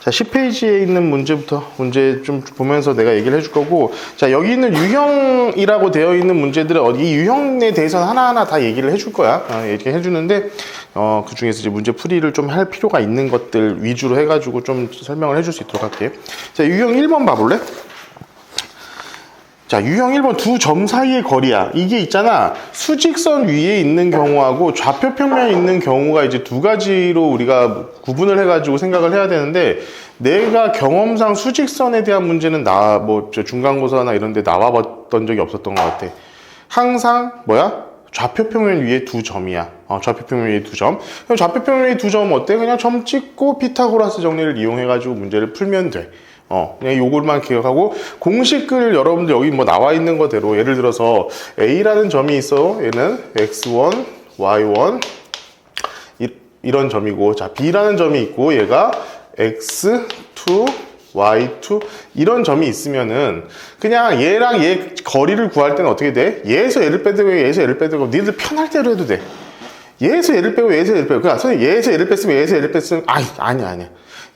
자, 10페이지에 있는 문제 좀 보면서 내가 얘기를 해줄 거고, 자, 여기 있는 유형이라고 되어 있는 문제들은 이 유형에 대해서는 하나하나 다 얘기를 해줄 거야. 이렇게 해주는데, 그 중에서 이제 문제 풀이를 좀 할 필요가 있는 것들 위주로 해가지고 좀 설명을 해줄 수 있도록 할게. 자, 유형 1번 봐볼래? 자, 유형 1번 두 점 사이의 거리야. 이게 있잖아. 수직선 위에 있는 경우하고 좌표 평면에 있는 경우가 이제 두 가지로 우리가 구분을 해가지고 생각을 해야 되는데, 내가 경험상 수직선에 대한 문제는 중간고사나 이런 데 나와봤던 적이 없었던 것 같아. 항상 좌표 평면 위에 두 점이야. 좌표 평면 위에 두 점. 그럼 좌표 평면 위에 두 점은 어때? 그냥 점 찍고 피타고라스 정리를 이용해가지고 문제를 풀면 돼. 그냥 요걸만 기억하고, 공식을 여러분들 여기 나와 있는 거대로, 예를 들어서 A라는 점이 있어. 얘는 X1, Y1 이런 점이고, 자, B라는 점이 있고, 얘가 X2, Y2 이런 점이 있으면은 그냥 얘랑 얘 거리를 구할 때는 어떻게 돼? 얘에서 얘를 빼고 얘에서 얘를 빼고, 니들 편할 대로 해도 돼. 얘에서 얘를 빼고 얘에서 얘를 빼고, 그러니까 선생님 얘에서 얘를 뺐으면 얘에서 얘를 뺐으면 아니야.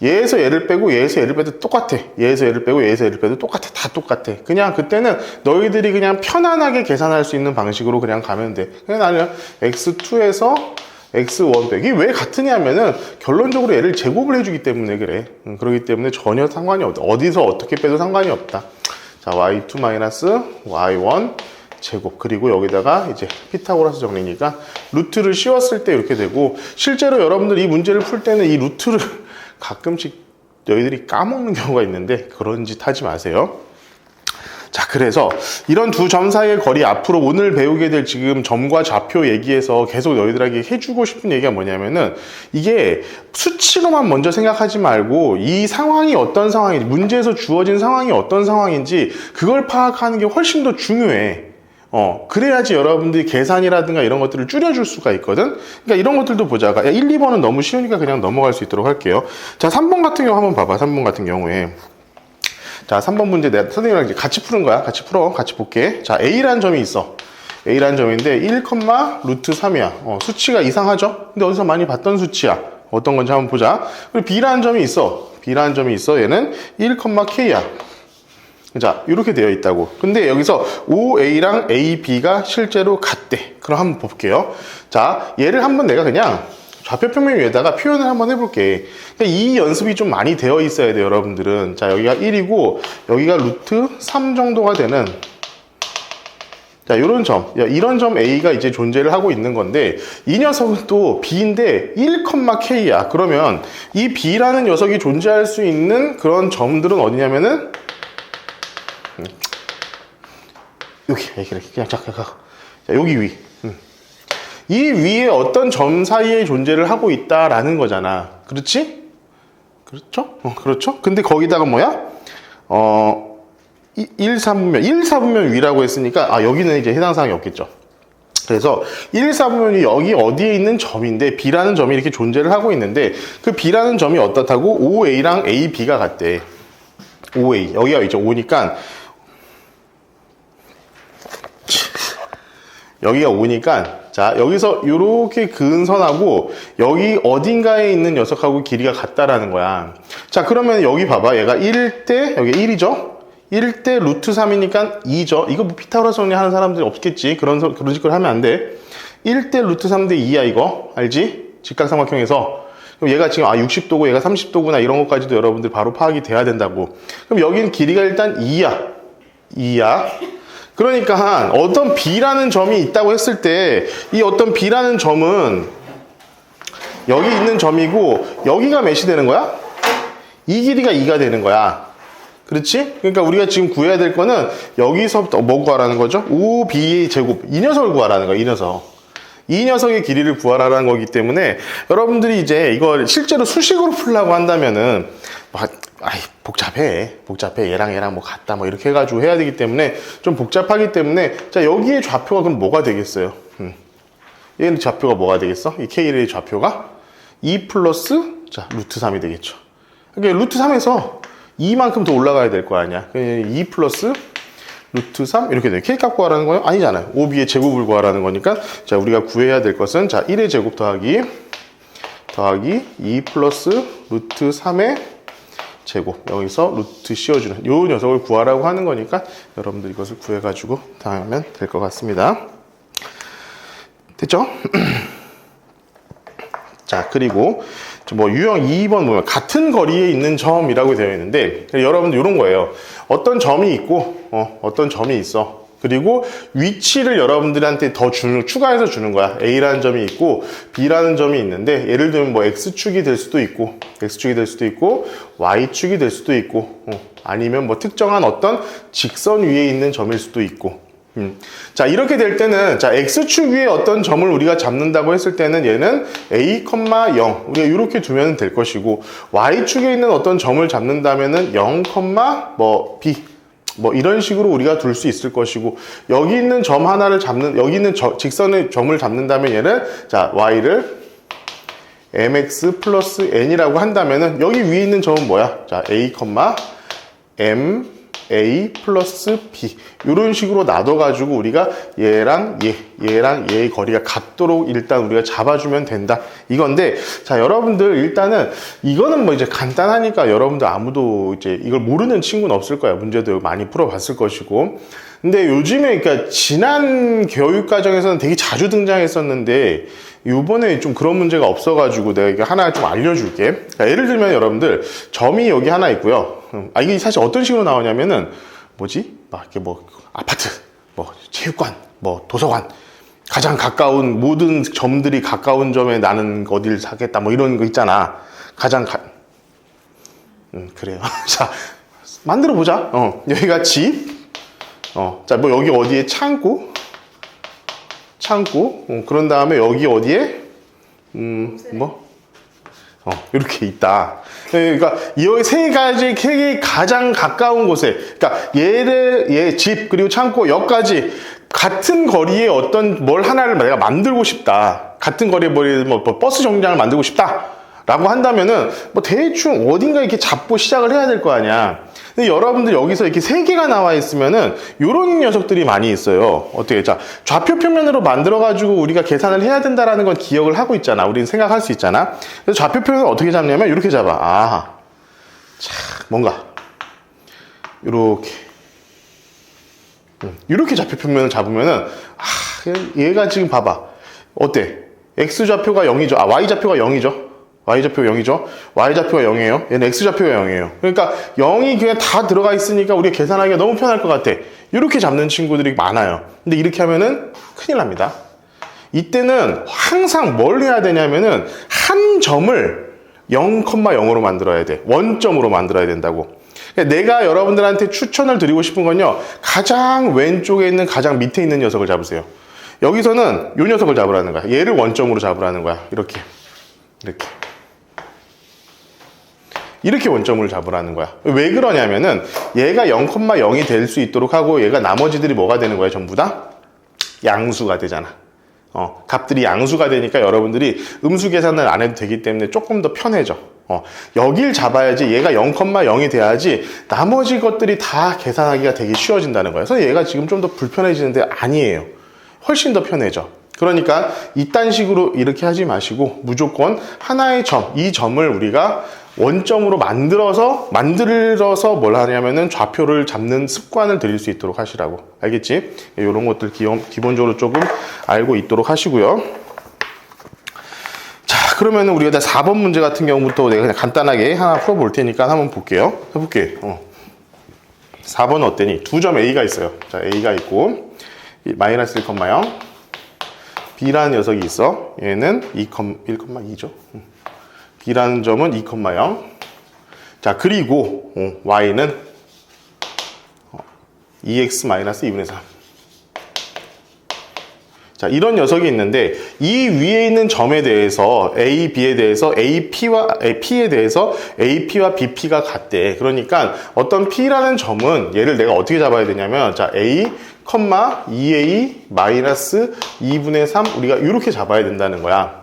얘에서 얘를 빼고 얘에서 얘를 빼도 똑같아. 얘에서 얘를 빼고 얘에서 얘를 빼도 똑같아. 다 똑같아. 그냥 그때는 너희들이 그냥 편안하게 계산할 수 있는 방식으로 그냥 가면 돼. 그냥 나는 x2에서 x1 빼기. 왜 같으냐면은 결론적으로 얘를 제곱을 해주기 때문에 그래. 그렇기 때문에 전혀 상관이 없다. 어디서 어떻게 빼도 상관이 없다. 자, y2 마이너스 y1 제곱. 그리고 여기다가 이제 피타고라스 정리니까 루트를 씌웠을 때 이렇게 되고, 실제로 여러분들 이 문제를 풀 때는 이 루트를 가끔씩 너희들이 까먹는 경우가 있는데 그런 짓 하지 마세요. 자, 그래서 이런 두 점 사이의 거리, 앞으로 오늘 배우게 될 지금 점과 좌표 얘기에서 계속 너희들에게 해주고 싶은 얘기가 뭐냐면은, 이게 수치로만 먼저 생각하지 말고 이 상황이 어떤 상황인지, 문제에서 주어진 상황이 어떤 상황인지 그걸 파악하는 게 훨씬 더 중요해. 그래야지 여러분들이 계산이라든가 이런 것들을 줄여줄 수가 있거든. 그러니까 이런 것들도 보자. 1, 2번은 너무 쉬우니까 그냥 넘어갈 수 있도록 할게요. 자, 3번 같은 경우 한번 봐봐. 3번 같은 경우에. 자, 3번 문제 내가 선생님이랑 이제 같이 푸는 거야. 같이 풀어. 같이 볼게. 자, A라는 점이 있어. A라는 점인데 1, 루트 3이야. 수치가 이상하죠? 근데 어디서 많이 봤던 수치야. 어떤 건지 한번 보자. 그리고 B라는 점이 있어. B라는 점이 있어. 얘는 1, K야. 자, 이렇게 되어 있다고. 근데 여기서 OA랑 AB가 실제로 같대. 그럼 한번 볼게요. 자, 얘를 한번 내가 그냥 좌표 평면 위에다가 표현을 한번 해볼게. 그러니까 이 연습이 좀 많이 되어 있어야 돼요, 여러분들은. 자, 여기가 1이고 여기가 루트 3 정도가 되는, 자, 이런 점 A가 이제 존재를 하고 있는 건데, 이 녀석은 또 B인데 1, K야. 그러면 이 B라는 녀석이 존재할 수 있는 그런 점들은 어디냐면은 여기, 그냥 잠깐 가. 자, 여기 위. 이 위에 어떤 점 사이에 존재를 하고 있다라는 거잖아. 그렇지? 그렇죠? 그렇죠? 근데 거기다가 1, 4분면 위라고 했으니까, 여기는 이제 해당 사항이 없겠죠. 그래서 1, 4분면이 여기 어디에 있는 점인데, B라는 점이 이렇게 존재를 하고 있는데, 그 B라는 점이 어떻다고? OA랑 AB가 같대. OA. 여기가 이제 5니까, 여기가 5니까, 자, 여기서 이렇게 그은 선하고 여기 어딘가에 있는 녀석하고 길이가 같다라는 거야. 자, 그러면 여기 봐봐. 얘가 1대, 여기 1이죠? 1대 루트 3이니까 2죠? 이거 피타고라스 정리하는 사람들이 없겠지. 그런 식으로 하면 안 돼. 1대 루트 3대 2야, 이거. 알지? 직각삼각형에서. 그럼 얘가 지금 60도고 얘가 30도구나, 이런 것까지도 여러분들 바로 파악이 돼야 된다고. 그럼 여기는 길이가 일단 2야. 그러니까 어떤 B라는 점이 있다고 했을 때, 이 어떤 B라는 점은 여기 있는 점이고 여기가 몇이 되는 거야? 이 길이가 2가 되는 거야. 그렇지? 그러니까 우리가 지금 구해야 될 거는 여기서부터 뭐 구하라는 거죠? 5B의 제곱, 이 녀석을 구하라는 거야. 이 녀석의 길이를 구하라는 거기 때문에, 여러분들이 이제 이걸 실제로 수식으로 풀려고 한다면은 복잡해. 얘랑 뭐 같다 뭐 이렇게 해가지고 해야 되기 때문에 좀 복잡하기 때문에, 자, 여기에 좌표가 그럼 뭐가 되겠어요? 얘는 좌표가 뭐가 되겠어? 이 K의 좌표가 2 플러스 루트 3이 되겠죠. 그러니까 루트 3에서 2만큼 더 올라가야 될 거 아니야. 2 플러스 루트 3 이렇게 돼. K값 구하라는 거예요? 아니잖아요. OB의 제곱을 구하라는 거니까, 자, 우리가 구해야 될 것은, 자, 1의 제곱 더하기 2 플러스 루트 3의 제곱. 여기서 루트 씌워주는 요 녀석을 구하라고 하는 거니까 여러분들 이것을 구해가지고 하면 될 것 같습니다. 됐죠? 자, 그리고 뭐 유형 2번 보면 같은 거리에 있는 점이라고 되어 있는데 여러분들 이런 거예요. 어떤 점이 있고 어떤 점이 있어. 그리고 위치를 여러분들한테 더 추가해서 주는 거야. A라는 점이 있고 B라는 점이 있는데 예를 들면 뭐 X축이 될 수도 있고 X축이 될 수도 있고 Y축이 될 수도 있고 아니면 뭐 특정한 어떤 직선 위에 있는 점일 수도 있고 자, 이렇게 될 때는 자, X축 위에 어떤 점을 우리가 잡는다고 했을 때는 얘는 A, 0 우리가 이렇게 두면 될 것이고 Y축에 있는 어떤 점을 잡는다면은 0, 뭐 B 뭐 이런 식으로 우리가 둘 수 있을 것이고 여기 있는 점 하나를 잡는 여기 있는 직선의 점을 잡는다면 얘는 자, Y를 mx 플러스 n이라고 한다면은 여기 위에 있는 점은 뭐야? 자, A, m A 플러스 B 이런 식으로 놔둬가지고 우리가 얘랑 얘의 거리가 같도록 일단 우리가 잡아주면 된다 이건데 자 여러분들 일단은 이거는 뭐 이제 간단하니까 여러분들 아무도 이제 이걸 모르는 친구는 없을 거야. 문제도 많이 풀어봤을 것이고 근데 요즘에 그러니까 지난 교육 과정에서는 되게 자주 등장했었는데 요번에 좀 그런 문제가 없어가지고 내가 이거 하나 좀 알려줄게. 그러니까 예를 들면 여러분들 점이 여기 하나 있고요. 이게 사실 어떤 식으로 나오냐면은 뭐지? 막 이렇게 뭐 아파트, 뭐 체육관, 뭐 도서관 가장 가까운 모든 점들이 가까운 점에 나는 어디를 사겠다 뭐 이런 거 있잖아. 그래요. 자 만들어 보자. 여기가 집. 자 뭐 여기 어디에 창고. 그런 다음에 여기 어디에 이렇게 있다. 그러니까 이 세 가지 가장 가까운 곳에 그러니까 얘 집 그리고 창고 여기까지 같은 거리에 어떤 뭘 하나를 내가 만들고 싶다. 같은 거리에 뭐 버스 정류장을 만들고 싶다. 라고 한다면은 뭐 대충 어딘가 이렇게 잡고 시작을 해야 될 거 아니야. 근데 여러분들 여기서 이렇게 세 개가 나와 있으면은 요런 녀석들이 많이 있어요. 어떻게 자 좌표 평면으로 만들어 가지고 우리가 계산을 해야 된다라는 건 기억을 하고 있잖아. 우리는 생각할 수 있잖아. 그래서 좌표 평면을 어떻게 잡냐면 이렇게 잡아. 뭔가 이렇게 좌표 평면을 잡으면은 얘가 지금 봐봐. 어때? X 좌표가 0이죠. Y 좌표가 0이죠. Y좌표가 0이죠. Y좌표가 0이에요. 얘는 X좌표가 0이에요. 그러니까 0이 그냥 다 들어가 있으니까 우리가 계산하기가 너무 편할 것 같아. 이렇게 잡는 친구들이 많아요. 근데 이렇게 하면은 큰일 납니다. 이때는 항상 뭘 해야 되냐면은 한 점을 0,0으로 만들어야 돼. 원점으로 만들어야 된다고. 내가 여러분들한테 추천을 드리고 싶은 건요. 가장 왼쪽에 있는 가장 밑에 있는 녀석을 잡으세요. 여기서는 이 녀석을 잡으라는 거야. 얘를 원점으로 잡으라는 거야. 이렇게 원점을 잡으라는 거야. 왜 그러냐면은 얘가 0,0이 될 수 있도록 하고 얘가 나머지들이 뭐가 되는 거야? 전부 다 양수가 되잖아. 값들이 양수가 되니까 여러분들이 음수 계산을 안 해도 되기 때문에 조금 더 편해져. 여길 잡아야지 얘가 0,0이 돼야지 나머지 것들이 다 계산하기가 되게 쉬워진다는 거야. 그래서 얘가 지금 좀 더 불편해지는데 아니에요. 훨씬 더 편해져. 그러니까 이딴 식으로 이렇게 하지 마시고 무조건 하나의 점, 이 점을 우리가 원점으로 만들어서 뭘 하냐면은 좌표를 잡는 습관을 들일 수 있도록 하시라고. 알겠지? 이런 것들 기본적으로 조금 알고 있도록 하시고요. 자, 그러면은 우리가 4번 문제 같은 경우부터 내가 그냥 간단하게 하나 풀어볼 테니까 한번 볼게요. 해볼게. 4번은 어때니? 두 점 A가 있어요. 자, A가 있고 마이너스 1,0 B라는 녀석이 있어. 얘는 1,2죠. B라는 점은 2,0. 자, 그리고 Y는 2x-2분의 3. 자, 이런 녀석이 있는데 이 위에 있는 점에 대해서 A, B에 대해서 P에 대해서 AP와 BP가 같대. 그러니까 어떤 P라는 점은 얘를 내가 어떻게 잡아야 되냐면 자, A, 2a-2분의 3 우리가 이렇게 잡아야 된다는 거야.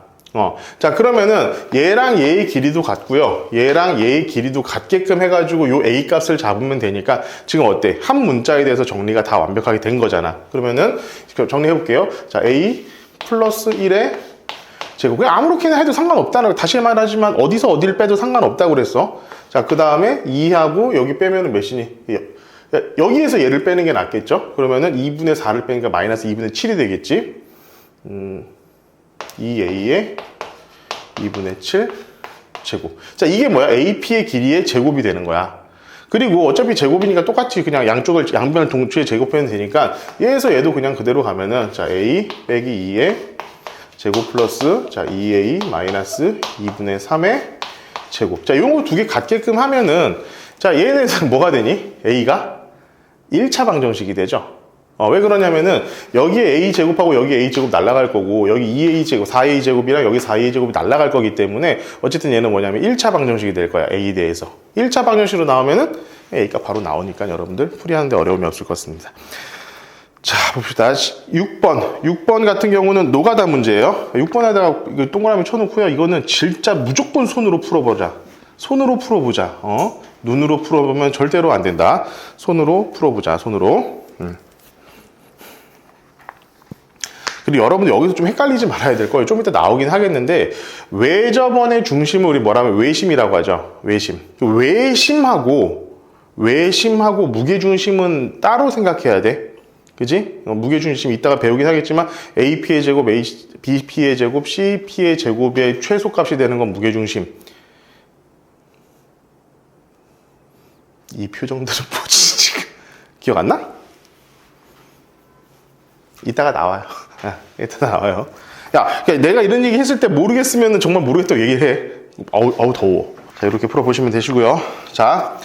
자, 그러면은 얘랑 얘의 길이도 같고요. 얘랑 얘의 길이도 같게끔 해가지고 요 A 값을 잡으면 되니까 지금 어때? 한 문자에 대해서 정리가 다 완벽하게 된 거잖아. 그러면은 정리해 볼게요. 자, A 플러스 1의 제곱. 그냥 아무렇게나 해도 상관없다는 거. 다시 말하지만 어디서 어디를 빼도 상관없다고 그랬어. 자, 그 다음에 2하고 여기 빼면은 몇이니? 여기에서 얘를 빼는 게 낫겠죠? 그러면은 2분의 4를 빼니까 마이너스 2분의 7이 되겠지? 2a의 2분의 7 제곱. 자, 이게 뭐야? AP의 길이의 제곱이 되는 거야. 그리고 어차피 제곱이니까 똑같이 그냥 양변을 동시에 제곱하면 되니까 얘에서 얘도 그냥 그대로 가면은 자, a 빼기 2의 제곱 플러스 자, 2a 마이너스 2분의 3의 제곱. 자, 이런 거 두 개 같게끔 하면은 자, 얘는 뭐가 되니? a가 1차 방정식이 되죠. 왜 그러냐면은 여기에 a 제곱하고 여기 a 제곱 날아갈 거고 여기 2a 제곱, 4a 제곱이랑 여기 4a 제곱이 날아갈 거기 때문에 어쨌든 얘는 뭐냐면 1차 방정식이 될 거야. a에 대해서. 1차 방정식으로 나오면은 a가 바로 나오니까 여러분들 풀이하는데 어려움이 없을 것 같습니다. 자, 봅시다. 6번 같은 경우는 노가다 문제예요. 6번에다가 동그라미 쳐놓고요. 이거는 진짜 무조건 손으로 풀어보자. 손으로 풀어보자. 눈으로 풀어보면 절대로 안 된다. 손으로 풀어보자. 손으로. 그리고 여러분들 여기서 좀 헷갈리지 말아야 될 거예요. 좀 이따 나오긴 하겠는데 외접원의 중심을 우리 뭐라면 외심이라고 하죠. 외심. 외심하고 무게중심은 따로 생각해야 돼. 그지? 무게중심 이따가 배우긴 하겠지만 AP의 제곱, BP의 제곱, CP의 제곱의 최소값이 되는 건 무게중심. 이 표정들은 뭐지 지금? 기억 안 나? 이따가 나와요. 이따가 나와요. 야, 내가 이런 얘기 했을 때 모르겠으면 정말 모르겠다고 얘기해. 어우 더워. 자, 이렇게 풀어보시면 되시고요. 자,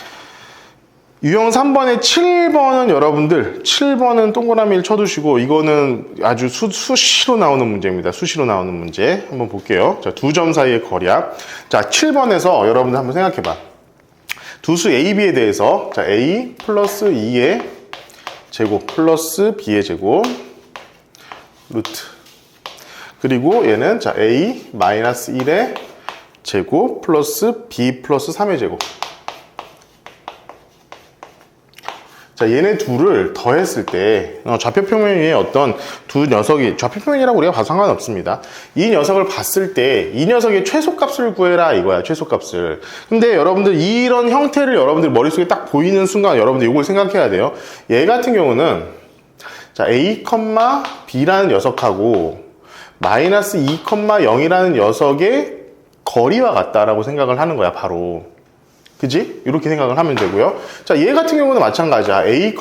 유형 3번에 7번은 여러분들 7번은 동그라미를 쳐두시고 이거는 아주 수시로 나오는 문제입니다. 수시로 나오는 문제 한번 볼게요. 자, 두 점 사이의 거리야. 자, 7번에서 여러분들 한번 생각해봐. 두수 A, B에 대해서 자, A 플러스 2의 제곱 플러스 B의 제곱 루트 그리고 얘는 자, A 마이너스 1의 제곱 플러스 B 플러스 3의 제곱. 자, 얘네 둘을 더했을 때 좌표평면 위에 어떤 두 녀석이 좌표평면이라고 우리가 봐도 상관없습니다. 이 녀석을 봤을 때 이 녀석의 최소값을 구해라 이거야. 최소값을. 근데 여러분들 이런 형태를 여러분들 머릿속에 딱 보이는 순간 여러분들 이걸 생각해야 돼요. 얘 같은 경우는 자, A, B라는 녀석하고 마이너스 2, 0이라는 녀석의 거리와 같다라고 생각을 하는 거야. 바로. 그지? 이렇게 생각을 하면 되고요. 자, 얘 같은 경우는 마찬가지야. A,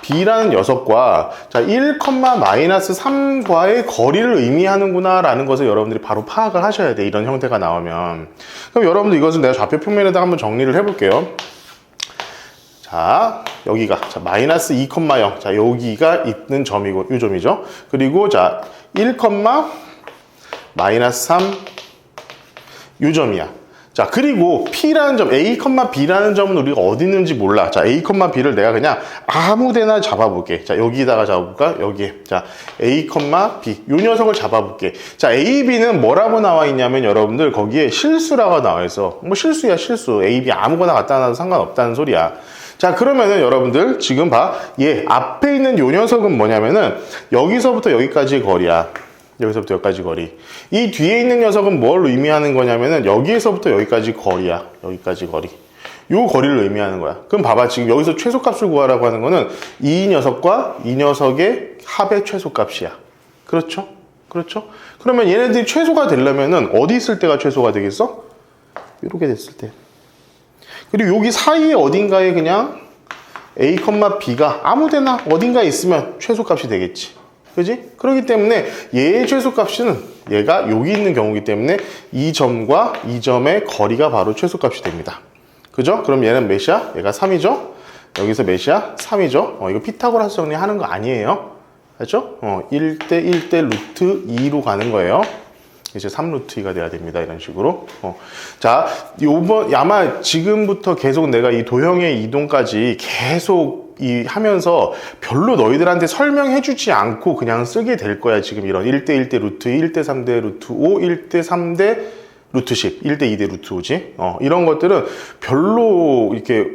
B라는 녀석과 자, 1, 마이너스 3과의 거리를 의미하는구나 라는 것을 여러분들이 바로 파악을 하셔야 돼. 이런 형태가 나오면. 그럼 여러분들 이것을 내가 좌표 평면에다 한번 정리를 해볼게요. 자, 여기가 자, 마이너스 2, 0. 자, 여기가 있는 점이고 이 점이죠. 그리고 자, 1, 마이너스 3 이 점이야. 자, 그리고 P라는 점, A, B라는 점은 우리가 어디 있는지 몰라. 자, A, B를 내가 그냥 아무 데나 잡아볼게. 자, 여기다가 잡아볼까? 여기에. 자, A, B. 요 녀석을 잡아볼게. 자, A, B는 뭐라고 나와 있냐면 여러분들 거기에 실수라고 나와 있어. 뭐 실수야, 실수. A, B 아무거나 갖다 놔도 상관없다는 소리야. 자, 그러면은 여러분들 지금 봐. 얘 앞에 있는 요 녀석은 뭐냐면은 여기서부터 여기까지의 거리야. 여기서부터 여기까지 거리. 이 뒤에 있는 녀석은 뭘 의미하는 거냐면은 여기에서부터 여기까지 거리야. 여기까지 거리. 요 거리를 의미하는 거야. 그럼 봐봐. 지금 여기서 최소값을 구하라고 하는 거는 이 녀석과 이 녀석의 합의 최소값이야. 그렇죠? 그렇죠? 그러면 얘네들이 최소가 되려면은 어디 있을 때가 최소가 되겠어? 이렇게 됐을 때. 그리고 여기 사이에 어딘가에 그냥 A, B가 아무데나 어딘가에 있으면 최소값이 되겠지. 그지? 그렇기 때문에 얘의 최소값은 얘가 여기 있는 경우이기 때문에 이 점과 이 점의 거리가 바로 최소값이 됩니다. 그죠? 그럼 얘는 몇이야? 얘가 3이죠? 여기서 몇이야? 3이죠? 이거 피타고라스 정리하는 거 아니에요. 알죠? 1대 1대 루트 2로 가는 거예요. 이제 3루트 2가 돼야 됩니다. 이런 식으로. 자, 요번 아마 지금부터 계속 내가 이 도형의 이동까지 계속 하면서 별로 너희들한테 설명해 주지 않고 그냥 쓰게 될 거야. 지금 이런 1대 1대 루트 2, 1대 3대 루트 5, 1대 3대 루트 10, 1대 2대 루트 5지. 이런 것들은 별로 이렇게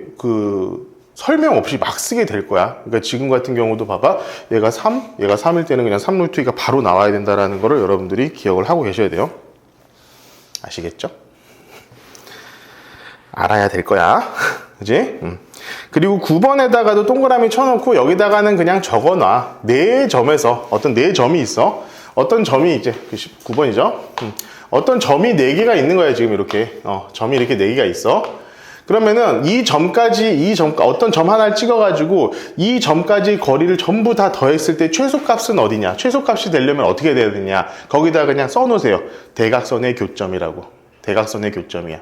설명 없이 막 쓰게 될 거야. 그러니까 지금 같은 경우도 봐봐. 얘가 3, 얘가 3일 때는 그냥 3루트 2가 바로 나와야 된다라는 거를 여러분들이 기억을 하고 계셔야 돼요. 아시겠죠? 알아야 될 거야. 그지? 그리고 9번에다가도 동그라미 쳐놓고 여기다가는 그냥 적어놔. 네 점에서 어떤 네 점이 있어. 어떤 점이 이제 9번이죠. 어떤 점이 4개가 있는 거야 지금 이렇게. 점이 이렇게 4개가 있어. 그러면은 이 점까지 어떤 점 하나를 찍어가지고 이 점까지 거리를 전부 다 더했을 때 최소값은 어디냐? 최소값이 되려면 어떻게 돼야 되냐? 거기다 그냥 써놓으세요. 대각선의 교점이라고. 대각선의 교점이야.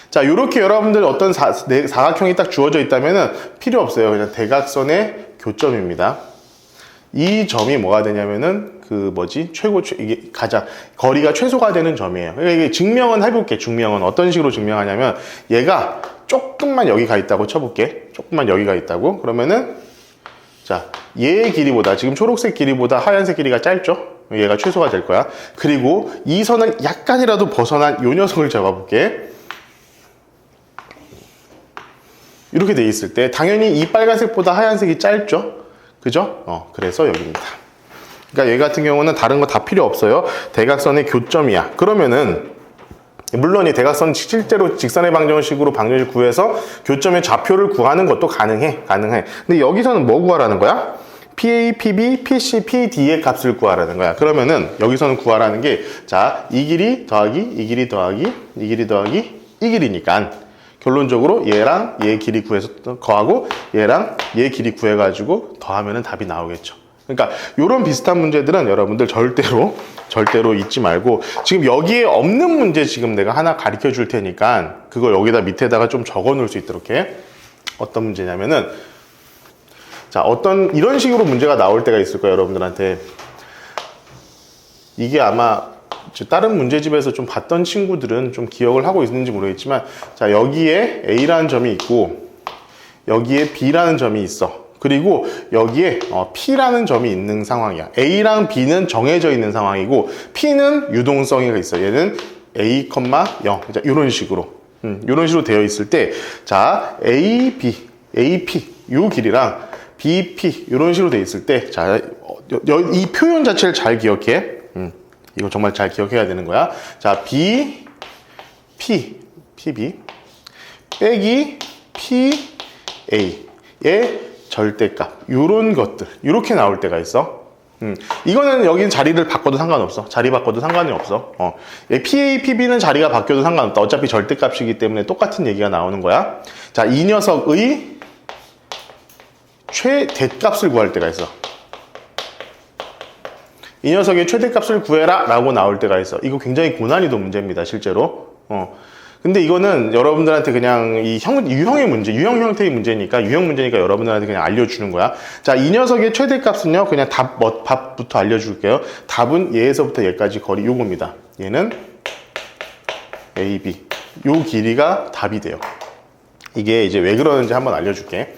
자, 요렇게 여러분들 어떤 사각형이 딱 주어져 있다면은 필요 없어요. 그냥 대각선의 교점입니다. 이 점이 뭐가 되냐면은 이게 가장 거리가 최소가 되는 점이에요. 그러니까 이게 증명은 해볼게. 증명은 어떤 식으로 증명하냐면 얘가 조금만 여기 가 있다고 쳐볼게. 조금만 여기 가 있다고. 그러면은 자, 얘의 길이보다 지금 초록색 길이보다 하얀색 길이가 짧죠? 얘가 최소가 될 거야. 그리고 이 선을 약간이라도 벗어난 요 녀석을 잡아볼게. 이렇게 돼 있을 때 당연히 이 빨간색보다 하얀색이 짧죠? 그죠? 그래서 여기입니다. 그러니까 얘 같은 경우는 다른 거 다 필요 없어요. 대각선의 교점이야. 그러면은 물론 이 대각선 실제로 직선의 방정식으로 방정식 구해서 교점의 좌표를 구하는 것도 가능해. 근데 여기서는 뭐 구하라는 거야? PA, PB, PC, PD의 값을 구하라는 거야. 그러면은 여기서는 구하라는 게 자, 이 길이 더하기, 이 길이 더하기, 이 길이 더하기, 이 길이니까 결론적으로 얘랑 얘 길이 구해서 더하고 얘랑 얘 길이 구해가지고 더하면은 답이 나오겠죠. 그러니까 이런 비슷한 문제들은 여러분들 절대로 잊지 말고 지금 여기에 없는 문제 지금 내가 하나 가르쳐 줄 테니까 그걸 여기다 밑에다가 좀 적어 놓을 수 있도록 해. 어떤 문제냐면은 자, 이런 식으로 문제가 나올 때가 있을 거예요, 여러분들한테. 이게 아마 다른 문제집에서 좀 봤던 친구들은 좀 기억을 하고 있는지 모르겠지만 자, 여기에 A라는 점이 있고 여기에 B라는 점이 있어. 그리고 여기에 P라는 점이 있는 상황이야. A랑 B는 정해져 있는 상황이고 P는 유동성이 있어. 얘는 A, 0. 자, 이런 식으로 되어 있을 때 자, AB, 요 길이랑 BP 이런 식으로 되어 있을 때 자, 이 표현 자체를 잘 기억해. 이거 정말 잘 기억해야 되는 거야. 자, B, P, PB 빼기 P, A의 절대값 요런 것들 이렇게 나올 때가 있어. 이거는 여기 자리를 바꿔도 상관없어. 자리 바꿔도 상관이 없어. PA, PB는 자리가 바뀌어도 상관없다. 어차피 절대값이기 때문에 똑같은 얘기가 나오는 거야. 자, 이 녀석의 최대값을 구할 때가 있어. 이 녀석의 최대값을 구해라 라고 나올 때가 있어. 이거 굉장히 고난이도 문제입니다, 실제로. 근데 이거는 여러분들한테 그냥 유형 형태의 문제니까, 유형 문제니까 여러분들한테 그냥 알려주는 거야. 자, 이 녀석의 최대값은요, 그냥 답부터 알려줄게요. 답은 얘에서부터 얘까지 거리 요겁니다. 얘는 AB. 요 길이가 답이 돼요. 이게 이제 왜 그러는지 한번 알려줄게.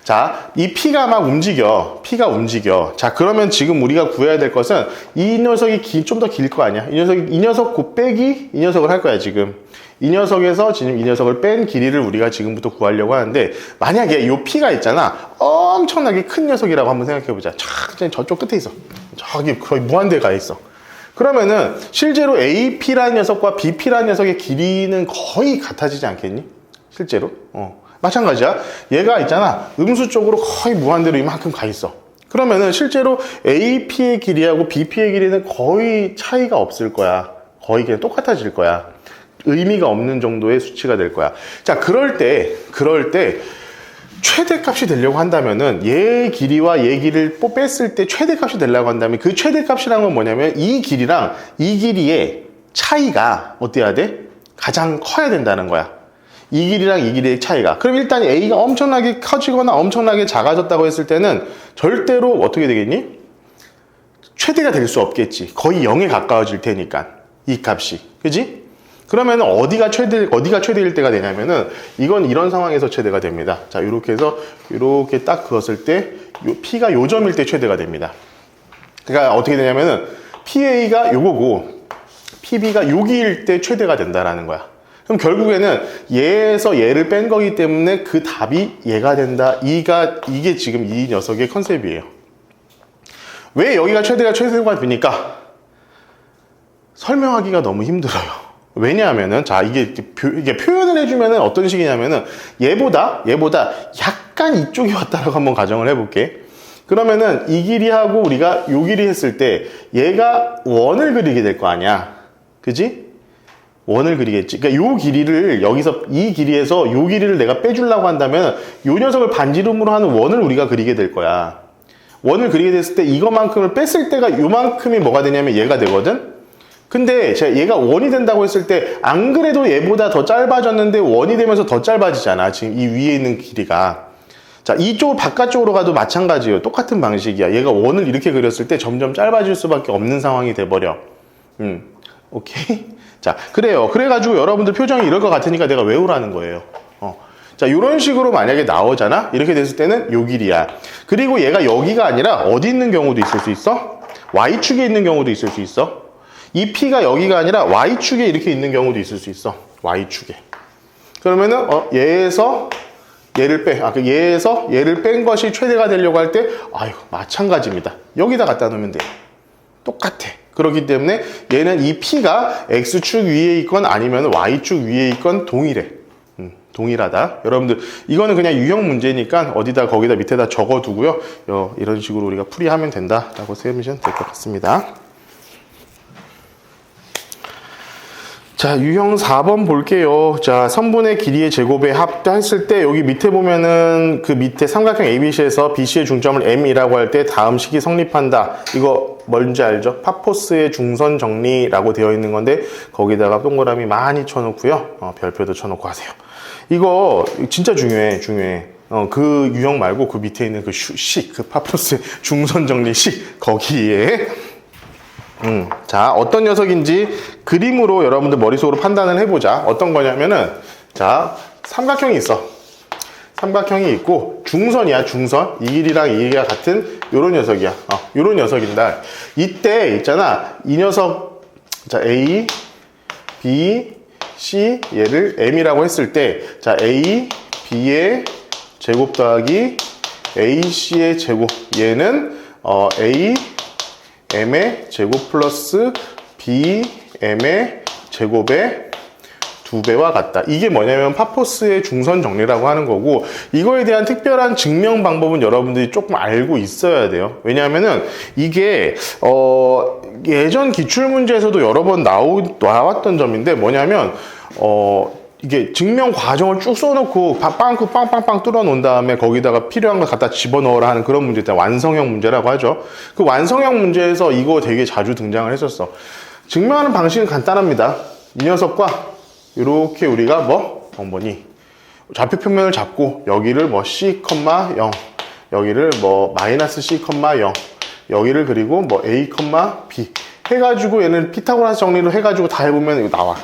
자, 이 P가 막 움직여. 자, 그러면 지금 우리가 구해야 될 것은 이 녀석이 좀 더 길 거 아니야? 이 녀석 곱 빼기 이 녀석을 할 거야, 지금. 이 녀석에서 지금 이 녀석을 뺀 길이를 우리가 지금부터 구하려고 하는데 만약에 이 P가 있잖아. 엄청나게 큰 녀석이라고 한번 생각해 보자. 저쪽 끝에 있어. 저기 거의 무한대에 가 있어. 그러면은 실제로 AP라는 녀석과 BP라는 녀석의 길이는 거의 같아지지 않겠니? 실제로. 마찬가지야. 얘가 있잖아. 음수 쪽으로 거의 무한대로 이만큼 가 있어. 그러면은 실제로 AP의 길이하고 BP의 길이는 거의 차이가 없을 거야. 거의 그냥 똑같아질 거야. 의미가 없는 정도의 수치가 될 거야. 자, 그럴 때 최대값이 되려고 한다면은 얘 길이와 얘 길이를 뺐을 때 최대값이 되려고 한다면 그 최대값이라는 건 뭐냐면 이 길이랑 이 길이의 차이가 어때야 돼? 가장 커야 된다는 거야. 이 길이랑 이 길이의 차이가. 그럼 일단 A가 엄청나게 커지거나 엄청나게 작아졌다고 했을 때는 절대로 어떻게 되겠니? 최대가 될 수 없겠지. 거의 0에 가까워질 테니까 이 값이. 그지? 그러면 어디가 최대일 때가 되냐면은 이건 이런 상황에서 최대가 됩니다. 자, 이렇게 해서 이렇게 딱 그었을 때 P가 요 점일 때 최대가 됩니다. 그러니까 어떻게 되냐면은 PA가 요거고 PB가 여기일 때 최대가 된다라는 거야. 그럼 결국에는 얘에서 얘를 뺀 거기 때문에 그 답이 얘가 된다. 이게 지금 이 녀석의 컨셉이에요. 왜 여기가 최대가 되니까 설명하기가 너무 힘들어요. 왜냐하면은, 자, 이게 표현을 해주면은 어떤 식이냐면은, 얘보다 약간 이쪽이 왔다라고 한번 가정을 해볼게. 그러면은 이 길이하고 우리가 요 길이 했을 때 얘가 원을 그리게 될 거 아니야. 그지? 원을 그리겠지. 그러니까 요 길이를 여기서 이 길이에서 요 길이를 내가 빼주려고 한다면 요 녀석을 반지름으로 하는 원을 우리가 그리게 될 거야. 원을 그리게 됐을 때 이거만큼을 뺐을 때가 요만큼이 뭐가 되냐면 얘가 되거든? 근데 제가 얘가 원이 된다고 했을 때 안 그래도 얘보다 더 짧아졌는데 원이 되면서 더 짧아지잖아. 지금 이 위에 있는 길이가. 자, 이쪽 바깥쪽으로 가도 마찬가지예요. 똑같은 방식이야. 얘가 원을 이렇게 그렸을 때 점점 짧아질 수밖에 없는 상황이 돼버려. 오케이? 자, 그래요. 그래가지고 여러분들 표정이 이럴 것 같으니까 내가 외우라는 거예요. 자, 이런 식으로 만약에 나오잖아? 이렇게 됐을 때는 요 길이야. 그리고 얘가 여기가 아니라 어디 있는 경우도 있을 수 있어? Y축에 있는 경우도 있을 수 있어. 이 P가 여기가 아니라 Y축에 이렇게 있는 경우도 있을 수 있어. Y축에. 그러면은, 얘에서 얘를 얘에서 얘를 뺀 것이 최대가 되려고 할 때, 아유, 마찬가지입니다. 여기다 갖다 놓으면 돼요. 똑같아. 그렇기 때문에 얘는 이 P가 X축 위에 있건 아니면 Y축 위에 있건 동일해. 동일하다. 여러분들, 이거는 그냥 유형 문제니까 어디다, 거기다, 밑에다 적어 두고요. 이런 식으로 우리가 풀이하면 된다라고 세우시면 될 것 같습니다. 자, 유형 4번 볼게요. 자, 선분의 길이의 제곱에 합했을 때 여기 밑에 보면은 그 밑에 삼각형 ABC에서 BC의 중점을 M이라고 할 때 다음 식이 성립한다. 이거 뭔지 알죠? 파포스의 중선 정리라고 되어 있는 건데 거기다가 동그라미 많이 쳐놓고요. 별표도 쳐놓고 하세요. 이거 진짜 중요해. 그 유형 말고 그 밑에 있는 그 그 파포스의 중선 정리 식 거기에 자, 어떤 녀석인지 그림으로 여러분들 머릿속으로 판단을 해보자. 어떤 거냐면은, 자, 삼각형이 있어. 삼각형이 있고, 중선이야, 중선. 이 길이랑 이 길이가 같은 요런 녀석이야. 요런 녀석인데, 이때 있잖아. 이 녀석, 자, A, B, C, 얘를 M이라고 했을 때, 자, A, B의 제곱 더하기 AC의 제곱. 얘는, A, M의 제곱 플러스 BM의 제곱의 2배와 같다. 이게 뭐냐면 파포스의 중선 정리라고 하는 거고, 이거에 대한 특별한 증명 방법은 여러분들이 조금 알고 있어야 돼요. 왜냐하면은 이게 예전 기출문제에서도 여러 번 나왔던 점인데 뭐냐면 이게 증명 과정을 쭉 써놓고 빵빵빵 뚫어 놓은 다음에 거기다가 필요한 걸 갖다 집어넣어라 하는 그런 문제 때문에 완성형 문제라고 하죠. 그 완성형 문제에서 이거 되게 자주 등장을 했었어. 증명하는 방식은 간단합니다. 이 녀석과 이렇게 우리가 좌표 평면을 잡고 여기를 C, 0 여기를 마이너스 C, 0 여기를 그리고 A, B 해가지고 얘는 피타고라스 정리로 해가지고 다 해보면 이거 나와.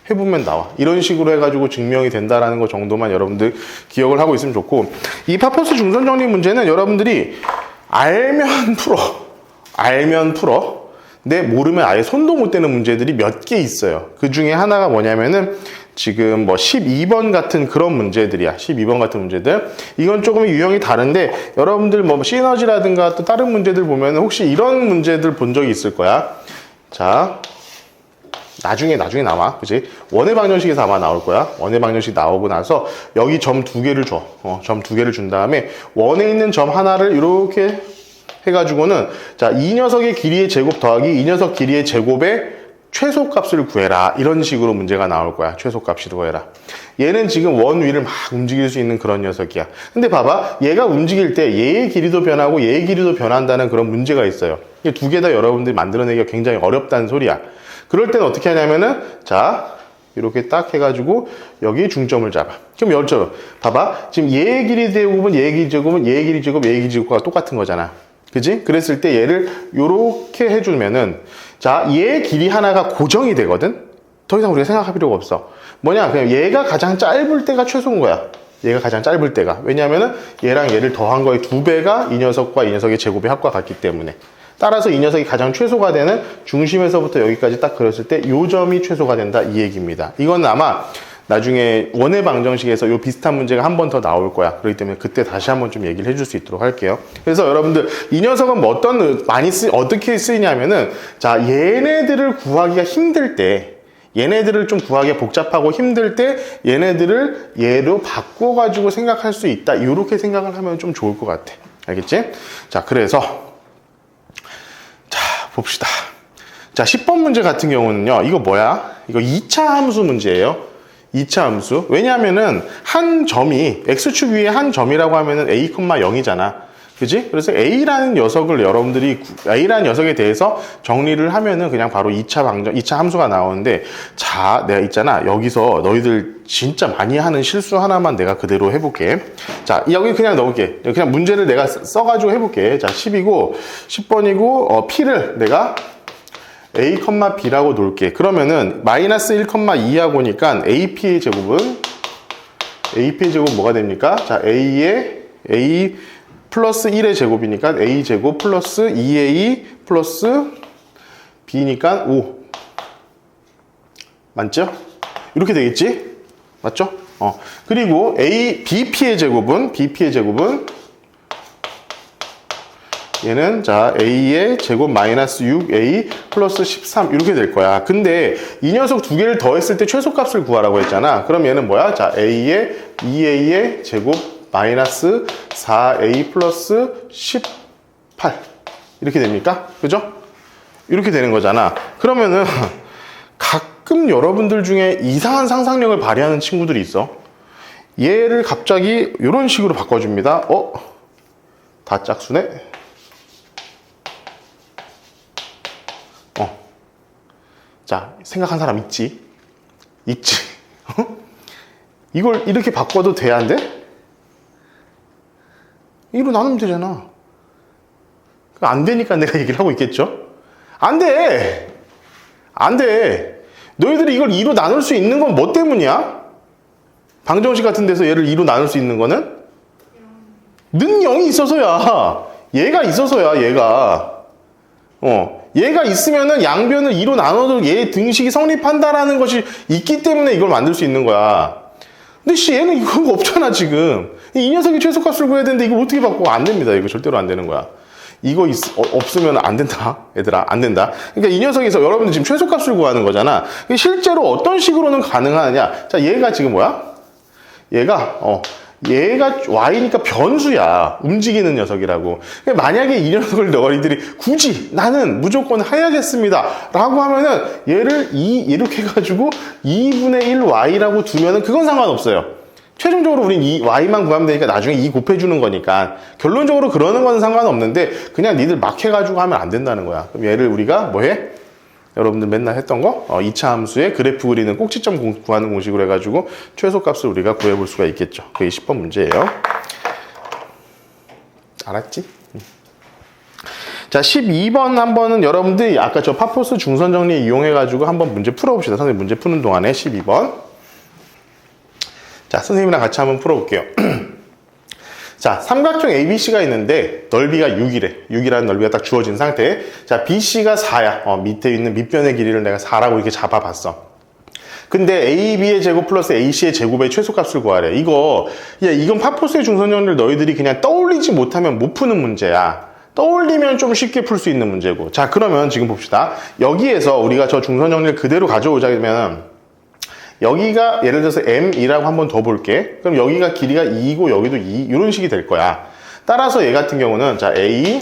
해보면 나와. 이런 식으로 해가지고 증명이 된다라는 거 정도만 여러분들 기억을 하고 있으면 좋고, 이 파포스 중선 정리 문제는 여러분들이 알면 풀어. 근데 모르면 아예 손도 못 대는 문제들이 몇 개 있어요. 그 중에 하나가 뭐냐면은 지금 12번 같은 그런 문제들이야. 12번 같은 문제들. 이건 조금 유형이 다른데 여러분들 시너지라든가 또 다른 문제들 보면 혹시 이런 문제들 본 적이 있을 거야. 자, 나중에 나와. 그치? 원의 방정식에서 아마 나올 거야. 원의 방정식 나오고 나서 여기 점 2개를 줘. 점 2개를 준 다음에 원에 있는 점 하나를 이렇게 해가지고는 자, 이 녀석의 길이의 제곱 더하기 이 녀석 길이의 제곱의 최소값을 구해라. 이런 식으로 문제가 나올 거야. 최소값을 구해라. 얘는 지금 원 위를 막 움직일 수 있는 그런 녀석이야. 근데 봐봐. 얘가 움직일 때 얘의 길이도 변하고 얘의 길이도 변한다는 그런 문제가 있어요. 이 두 개 다 여러분들이 만들어내기가 굉장히 어렵다는 소리야. 그럴 때는 어떻게 하냐면은, 자, 이렇게 딱 해가지고, 여기 중점을 잡아. 그럼 열점. 봐봐. 지금 얘의 길이 제곱은 얘의 길이 제곱은 얘의 길이 제곱, 얘의 길이 제곱과 똑같은 거잖아. 그지? 그랬을 때 얘를 요렇게 해주면은, 자, 얘의 길이 하나가 고정이 되거든? 더 이상 우리가 생각할 필요가 없어. 뭐냐? 그냥 얘가 가장 짧을 때가 최소인 거야. 얘가 가장 짧을 때가. 왜냐면은 얘랑 얘를 더한 거의 2배가 이 녀석과 이 녀석의 제곱의 합과 같기 때문에. 따라서 이 녀석이 가장 최소가 되는 중심에서부터 여기까지 딱 그렸을 때 요 점이 최소가 된다 이 얘기입니다. 이건 아마 나중에 원의 방정식에서 요 비슷한 문제가 한 번 더 나올 거야. 그렇기 때문에 그때 다시 한번 좀 얘기를 해줄 수 있도록 할게요. 그래서 여러분들 이 녀석은 어떻게 쓰이냐면은 자, 얘네들을 구하기가 힘들 때 얘네들을 좀 구하기 복잡하고 힘들 때 얘네들을 얘로 바꿔가지고 생각할 수 있다. 이렇게 생각을 하면 좀 좋을 것 같아. 알겠지? 자, 그래서 자, 봅시다. 자, 10번 문제 같은 경우는요. 이거 뭐야? 이거 2차 함수 문제예요. 2차 함수. 왜냐하면은 한 점이 x축 위에 한 점이라고 하면은 a, 0이잖아. 그지? 그래서 A라는 녀석을 여러분들이 A라는 녀석에 대해서 정리를 하면은 그냥 바로 2차 함수가 나오는데, 자, 내가 있잖아. 여기서 너희들 진짜 많이 하는 실수 하나만 내가 그대로 해볼게. 자, 여기 그냥 넣을게. 그냥 문제를 내가 써가지고 해볼게. 자, 10이고 10번이고 P를 내가 A, B라고 놓을게. 그러면은 마이너스 1, 2하고니까 AP의 제곱은 뭐가 됩니까? 자, A 플러스 1의 제곱이니까 A제곱 플러스 2A 플러스 B니까 5. 맞죠? 이렇게 되겠지? 맞죠? 그리고 BP의 제곱은 얘는 자 A의 제곱 마이너스 6A 플러스 13 이렇게 될 거야. 근데 이 녀석 두 개를 더했을 때 최소값을 구하라고 했잖아. 그럼 얘는 뭐야? 자, 2A의 제곱 마이너스 4A 플러스 18 이렇게 됩니까? 그죠? 이렇게 되는 거잖아. 그러면은 가끔 여러분들 중에 이상한 상상력을 발휘하는 친구들이 있어. 얘를 갑자기 이런 식으로 바꿔줍니다. 다 짝수네? 자, 생각한 사람 있지? 있지? 이걸 이렇게 바꿔도 돼, 안 돼? 이로 나누면 되잖아. 안 되니까 내가 얘기를 하고 있겠죠? 안 돼! 안 돼! 너희들이 이걸 2로 나눌 수 있는 건 뭐 때문이야? 방정식 같은 데서 얘를 2로 나눌 수 있는 거는? 는 0이 있어서야. 얘가 있어서야, 얘가. 얘가 있으면은 양변을 2로 나눠도 얘 등식이 성립한다라는 것이 있기 때문에 이걸 만들 수 있는 거야. 근데 얘는 이거 없잖아, 지금. 이 녀석이 최소값을 구해야 되는데 이걸 어떻게 바꿔? 안 됩니다. 이거 절대로 안 되는 거야. 이거 없으면 안 된다. 얘들아, 안 된다. 그러니까 이 녀석에서 여러분들 지금 최소값을 구하는 거잖아. 실제로 어떤 식으로는 가능하느냐. 자, 얘가 지금 뭐야? 얘가 Y니까 변수야. 움직이는 녀석이라고. 그러니까 만약에 이 녀석을 너희들이 굳이 나는 무조건 해야겠습니다. 라고 하면은 얘를 이렇게 해가지고 2분의 1 Y라고 두면은 그건 상관없어요. 최종적으로 우린 이 Y만 구하면 되니까 나중에 2 곱해주는 거니까. 결론적으로 그러는 건 상관없는데 그냥 니들 막 해가지고 하면 안 된다는 거야. 그럼 얘를 우리가 뭐 해? 여러분들 맨날 했던 거 2차 함수의 그래프 그리는 꼭지점 구하는 공식으로 해가지고 최소값을 우리가 구해볼 수가 있겠죠. 그게 10번 문제예요. 알았지? 자, 12번 한번은 여러분들이 아까 저 파포스 중선 정리 이용해가지고 한번 문제 풀어봅시다. 선생님 문제 푸는 동안에 12번. 자, 선생님이랑 같이 한번 풀어볼게요. 자, 삼각형 ABC가 있는데 넓이가 6이래. 6이라는 넓이가 딱 주어진 상태. 자, BC가 4야. 밑에 있는 밑변의 길이를 내가 4라고 이렇게 잡아봤어. 근데 AB의 제곱 플러스 AC의 제곱의 최소값을 구하래. 이건 파포스의 중선정리를 너희들이 그냥 떠올리지 못하면 못 푸는 문제야. 떠올리면 좀 쉽게 풀 수 있는 문제고. 자, 그러면 지금 봅시다. 여기에서 우리가 저 중선정리를 그대로 가져오자면 여기가 예를 들어서 M이라고 한번 더 볼게. 그럼 여기가 길이가 2이고 여기도 2 이런 식이 될 거야. 따라서 얘 같은 경우는 자 A,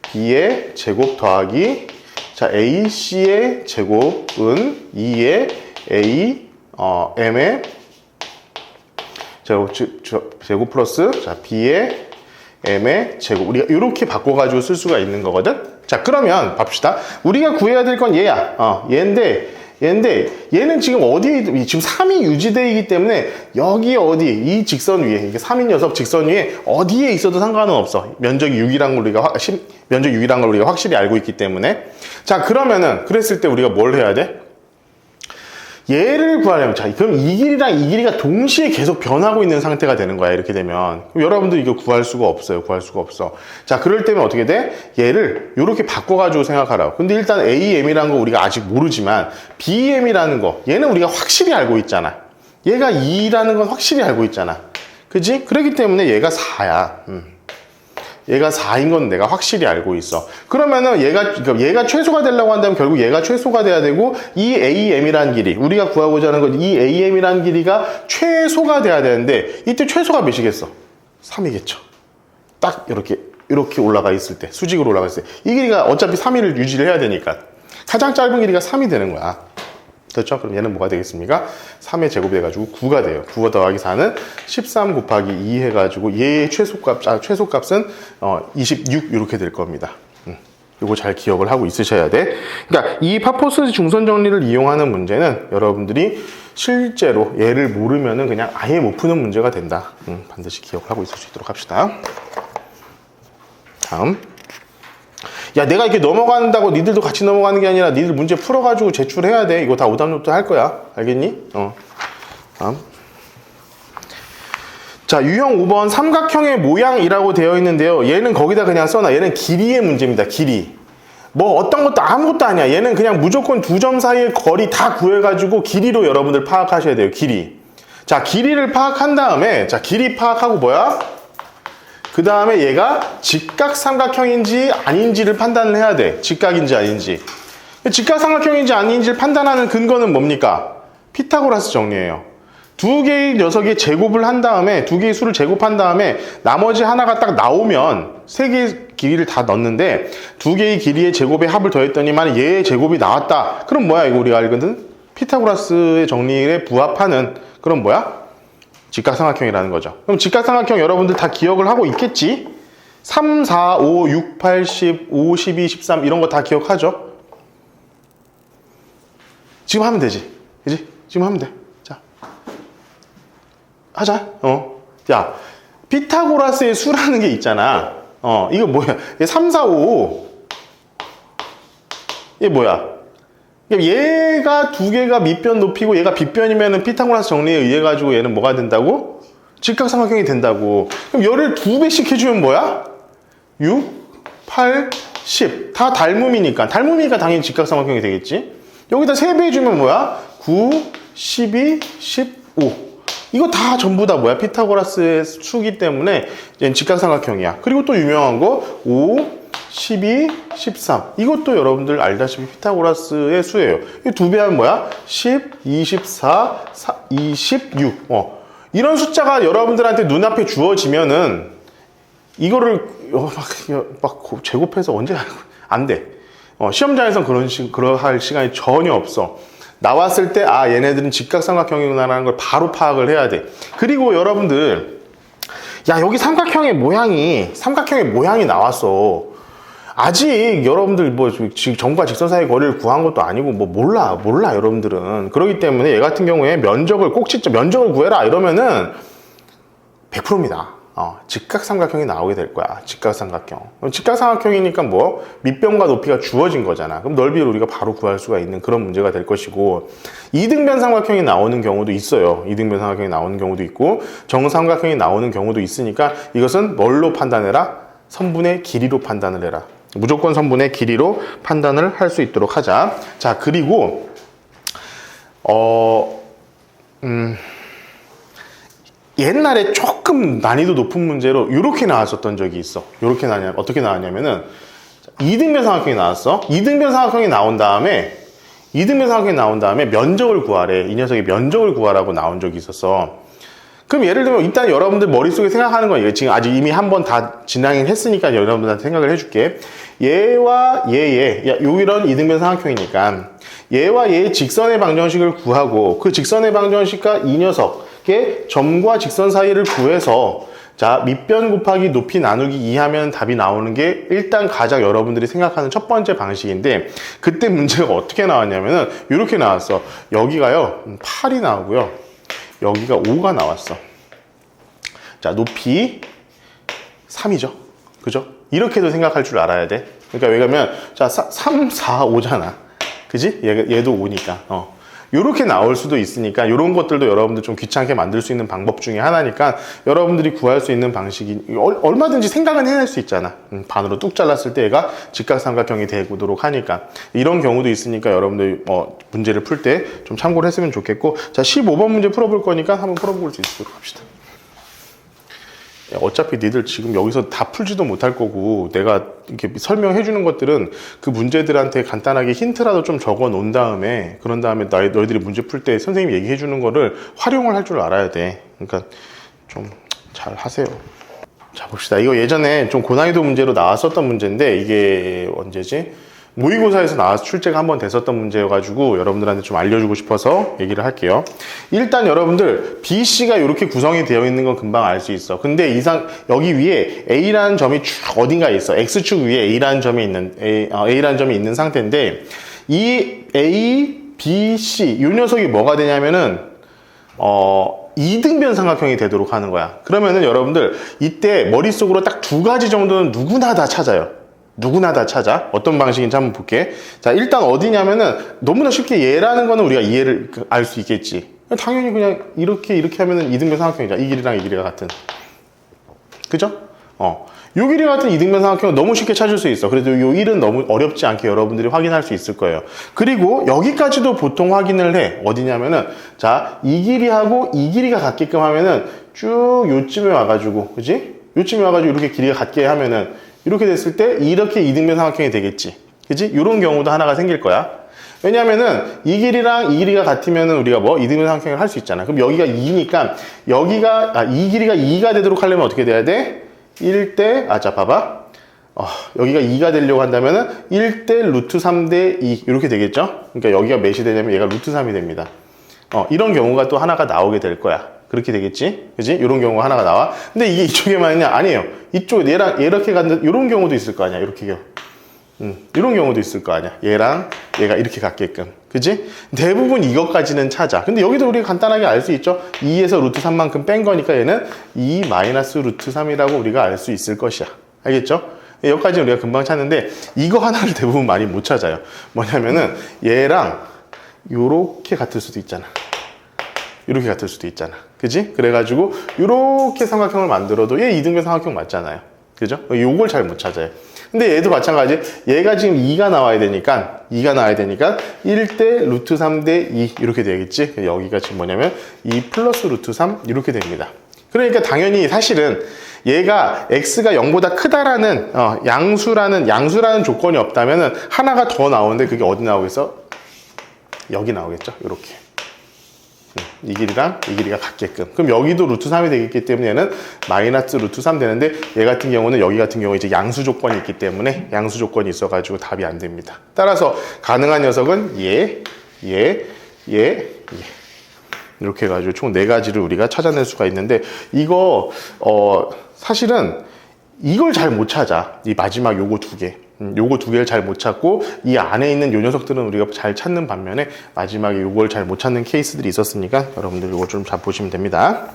B의 제곱 더하기 자 AC의 제곱은 2의 A, M의 제곱 플러스 자 B의 M의 제곱. 우리가 이렇게 바꿔가지고 쓸 수가 있는 거거든. 자, 그러면 봅시다. 우리가 구해야 될 건 얘야. 얘인데 얘는 지금 어디에 지금 3이 유지되어 있기 때문에 여기 어디 이 직선 위에 이게 3인 녀석 직선 위에 어디에 있어도 상관은 없어. 면적이 6이란 걸 우리가 확실히 알고 있기 때문에. 자, 그러면은 그랬을 때 우리가 뭘 해야 돼? 얘를 구하려면 자 그럼 이 길이랑 이 길이가 동시에 계속 변하고 있는 상태가 되는 거야. 이렇게 되면 그럼 여러분들 이거 구할 수가 없어요. 자, 그럴 때면 어떻게 돼? 얘를 이렇게 바꿔가지고 생각하라고. 근데 일단 AM이라는 거 우리가 아직 모르지만 BM이라는 거 얘는 우리가 확실히 알고 있잖아. 얘가 2라는 건 확실히 알고 있잖아. 그지? 그렇기 때문에 얘가 4야. 얘가 4인 건 내가 확실히 알고 있어. 그러면은 얘가 최소가 되려고 한다면 결국 얘가 최소가 돼야 되고, 이 AM이라는 길이, 우리가 구하고자 하는 건 이 AM이라는 길이가 최소가 돼야 되는데, 이때 최소가 몇이겠어? 3이겠죠. 딱 이렇게 올라가 있을 때, 수직으로 올라가 있을 때, 이 길이가 어차피 3을 유지를 해야 되니까 가장 짧은 길이가 3이 되는 거야. 그렇죠? 그럼 얘는 뭐가 되겠습니까? 3의 제곱이 돼가지고 9가 돼요. 9 더하기 4는 13 곱하기 2 해가지고 얘의 최소값은 26 이렇게 될 겁니다. 이거 잘 기억을 하고 있으셔야 돼. 그러니까 이 파포스 중선 정리를 이용하는 문제는 여러분들이 실제로 얘를 모르면은 그냥 아예 못 푸는 문제가 된다. 반드시 기억을 하고 있을 수 있도록 합시다. 다음. 야, 내가 이렇게 넘어간다고 니들도 같이 넘어가는 게 아니라 니들 문제 풀어가지고 제출해야 돼. 이거 다 오답노트 할 거야. 알겠니? 다음. 자, 유형 5번 삼각형의 모양이라고 되어 있는데요. 얘는 거기다 그냥 써놔. 얘는 길이의 문제입니다. 길이. 뭐 어떤 것도 아무것도 아니야. 얘는 그냥 무조건 두 점 사이의 거리 다 구해가지고 길이로 여러분들 파악하셔야 돼요. 길이. 자, 길이를 파악한 다음에, 자, 길이 파악하고 뭐야? 그 다음에 얘가 직각삼각형인지 아닌지를 판단을 해야 돼. 직각인지 아닌지. 직각삼각형인지 아닌지를 판단하는 근거는 뭡니까? 피타고라스 정리예요. 두 개의 녀석의 제곱을 한 다음에, 두 개의 수를 제곱한 다음에 나머지 하나가 딱 나오면 세 개의 길이를 다 넣는데, 두 개의 길이의 제곱의 합을 더했더니만 얘의 제곱이 나왔다. 그럼 뭐야? 이거 우리가 알거든? 피타고라스의 정리에 부합하는, 그럼 뭐야? 직각삼각형이라는 거죠. 그럼 직각삼각형 여러분들 다 기억을 하고 있겠지? 3, 4, 5, 6, 8, 10, 5, 12, 13 이런 거 다 기억하죠? 지금 하면 되지. 그지? 지금 하면 돼. 자. 하자. 야, 피타고라스의 수라는 게 있잖아. 이거 뭐야? 3, 4, 5. 얘 뭐야? 얘가 두 개가 밑변 높이고 얘가 빗변이면은 피타고라스 정리에 의해 가지고 얘는 뭐가 된다고? 직각삼각형이 된다고. 그럼 열을 2배씩 해주면 뭐야? 6, 8, 10. 다 닮음이니까 당연히 직각삼각형이 되겠지. 여기다 3배 해주면 뭐야? 9, 12, 15. 이거 다 전부 다 뭐야? 피타고라스의 수기 때문에 얘는 직각삼각형이야. 그리고 또 유명한 거 5, 12, 13. 이것도 여러분들 알다시피 피타고라스의 수예요. 이 두 배 하면 뭐야? 10, 24, 26. 이런 숫자가 여러분들한테 눈앞에 주어지면은 이거를 막 제곱해서 언제 안 돼. 시험장에선 그러할 시간이 전혀 없어. 나왔을 때 얘네들은 직각삼각형이구나라는 걸 바로 파악을 해야 돼. 그리고 여러분들, 야, 여기 삼각형의 모양이 나왔어. 아직 여러분들 뭐 점과 직선 사이의 거리를 구한 것도 아니고 뭐 몰라 여러분들은. 그렇기 때문에 얘 같은 경우에 면적을 꼭 진짜 면적을 구해라 이러면은 100%입니다. 직각삼각형이 나오게 될 거야. 직각삼각형이니까 뭐 밑변과 높이가 주어진 거잖아. 그럼 넓이를 우리가 바로 구할 수가 있는 그런 문제가 될 것이고, 이등변 삼각형이 나오는 경우도 있어요. 이등변 삼각형이 나오는 경우도 있고 정삼각형이 나오는 경우도 있으니까 이것은 뭘로 판단해라? 선분의 길이로 판단을 해라. 무조건 선분의 길이로 판단을 할 수 있도록 하자. 자, 그리고 옛날에 조금 난이도 높은 문제로 이렇게 나왔었던 적이 있어. 어떻게 나왔냐면은 이등변 삼각형이 나왔어. 이등변 삼각형이 나온 다음에 면적을 구하래. 이 녀석의 면적을 구하라고 나온 적이 있었어. 그럼 예를 들면 일단 여러분들 머릿속에 생각하는 건 이게 지금 아직 이미 한 번 다 진행했으니까 여러분들한테 생각을 해줄게. 얘와 이런 이등변 삼각형이니까 얘와 얘의 직선의 방정식을 구하고, 그 직선의 방정식과 이 녀석의 점과 직선 사이를 구해서 자, 밑변 곱하기 높이 나누기 2 하면 답이 나오는 게 일단 가장 여러분들이 생각하는 첫 번째 방식인데, 그때 문제가 어떻게 나왔냐면은 이렇게 나왔어. 여기가요 8이 나오고요, 여기가 5가 나왔어. 자, 높이 3이죠. 그죠? 이렇게도 생각할 줄 알아야 돼. 그러니까 왜냐면 자, 3, 4, 5잖아. 그지? 얘도 5니까. 요렇게 나올 수도 있으니까 이런 것들도 여러분들 좀 귀찮게 만들 수 있는 방법 중에 하나니까 여러분들이 구할 수 있는 방식이 얼마든지 생각은 해낼 수 있잖아. 반으로 뚝 잘랐을 때 얘가 직각삼각형이 되도록 하니까 이런 경우도 있으니까 여러분들 문제를 풀 때 좀 참고를 했으면 좋겠고, 자, 15번 문제 풀어볼 거니까 한번 풀어볼 수 있도록 합시다. 어차피 니들 지금 여기서 다 풀지도 못할 거고 내가 이렇게 설명해 주는 것들은 그 문제들한테 간단하게 힌트라도 좀 적어 놓은 다음에 그런 다음에 너희들이 문제 풀 때 선생님이 얘기해 주는 거를 활용을 할 줄 알아야 돼. 그러니까 좀 잘 하세요. 자, 봅시다. 이거 예전에 좀 고난이도 문제로 나왔었던 문제인데 이게 언제지? 모의고사에서 출제가 한번 됐었던 문제여가지고 여러분들한테 좀 알려주고 싶어서 얘기를 할게요. 일단 여러분들 BC가 이렇게 구성이 되어 있는 건 금방 알 수 있어. 근데 여기 위에 A라는 점이 쭉 어딘가에 있어. X축 위에 A라는 점이 있는 상태인데 이 A, B, C 이 녀석이 뭐가 되냐면은 2등변 삼각형이 되도록 하는 거야. 그러면은 여러분들 이때 머릿속으로 딱 2가지 정도는 누구나 다 찾아요. 누구나 다 찾아. 어떤 방식인지 한번 볼게. 자, 일단 어디냐면은 너무나 쉽게 얘라는 거는 우리가 이해를 알 수 있겠지. 당연히 그냥 이렇게 하면은 2등변 삼각형이잖아. 이 길이랑 이 길이가 같은. 그죠? 요 길이 같은 2등변 삼각형은 너무 쉽게 찾을 수 있어. 그래도 요 1은 너무 어렵지 않게 여러분들이 확인할 수 있을 거예요. 그리고 여기까지도 보통 확인을 해. 어디냐면은 자, 이 길이하고 이 길이가 같게끔 하면은 쭉 요쯤에 와가지고, 그지? 요쯤에 와가지고 이렇게 길이가 같게 하면은 이렇게 됐을 때 이렇게 2등변 삼각형이 되겠지. 그지? 이런 경우도 하나가 생길 거야. 왜냐면은 이 길이랑 이 길이가 같으면은 우리가 2등변 삼각형을 할 수 있잖아. 그럼 여기가 2니까 이 길이가 2가 되도록 하려면 어떻게 돼야 돼? 1대, 자, 봐봐. 여기가 2가 되려고 한다면은 1대 루트 3대 2 이렇게 되겠죠? 그러니까 여기가 몇이 되냐면 얘가 루트 3이 됩니다. 이런 경우가 또 하나가 나오게 될 거야. 그렇게 되겠지? 그지? 이런 경우가 하나가 나와. 근데 이게 이쪽에만 있냐? 아니에요. 이쪽 얘랑 이렇게 갖는 이런 경우도 있을 거 아니야. 이렇게요. 이런 경우도 있을 거 아니야. 얘랑 얘가 이렇게 갖게끔. 그지? 대부분 이것까지는 찾아. 근데 여기도 우리가 간단하게 알 수 있죠? 2에서 루트 3만큼 뺀 거니까 얘는 2 마이너스 루트 3이라고 우리가 알 수 있을 것이야. 알겠죠? 여기까지는 우리가 금방 찾는데 이거 하나를 대부분 많이 못 찾아요. 뭐냐면은 얘랑 요렇게 같을 수도 있잖아. 이렇게 같을 수도 있잖아. 그지? 그래가지고 이렇게 삼각형을 만들어도 얘 2등변 삼각형 맞잖아요. 그죠? 요걸 잘 못 찾아요. 근데 얘도 마찬가지. 얘가 지금 2가 나와야 되니까 1대 루트 3대 2 이렇게 되겠지. 여기가 지금 뭐냐면 2 플러스 루트 3 이렇게 됩니다. 그러니까 당연히 사실은 얘가 x가 0보다 크다라는 양수라는 조건이 없다면은 하나가 더 나오는데 그게 어디 나오겠어? 여기 나오겠죠. 이렇게. 이 길이랑 이 길이가 같게끔. 그럼 여기도 루트 3이 되겠기 때문에 얘는 마이너스 루트 3 되는데 얘 같은 경우는 여기 같은 경우에 이제 양수 조건이 있기 때문에 양수 조건이 있어가지고 답이 안 됩니다. 따라서 가능한 녀석은 얘 이렇게 해가지고 총 4가지를 우리가 찾아낼 수가 있는데 이거 사실은 이걸 잘 못 찾아. 이 마지막 요거 2개. 요거 2개를 잘 못 찾고 이 안에 있는 요 녀석들은 우리가 잘 찾는 반면에 마지막에 요걸 잘 못 찾는 케이스들이 있었으니까 여러분들 요거 좀 잘 보시면 됩니다.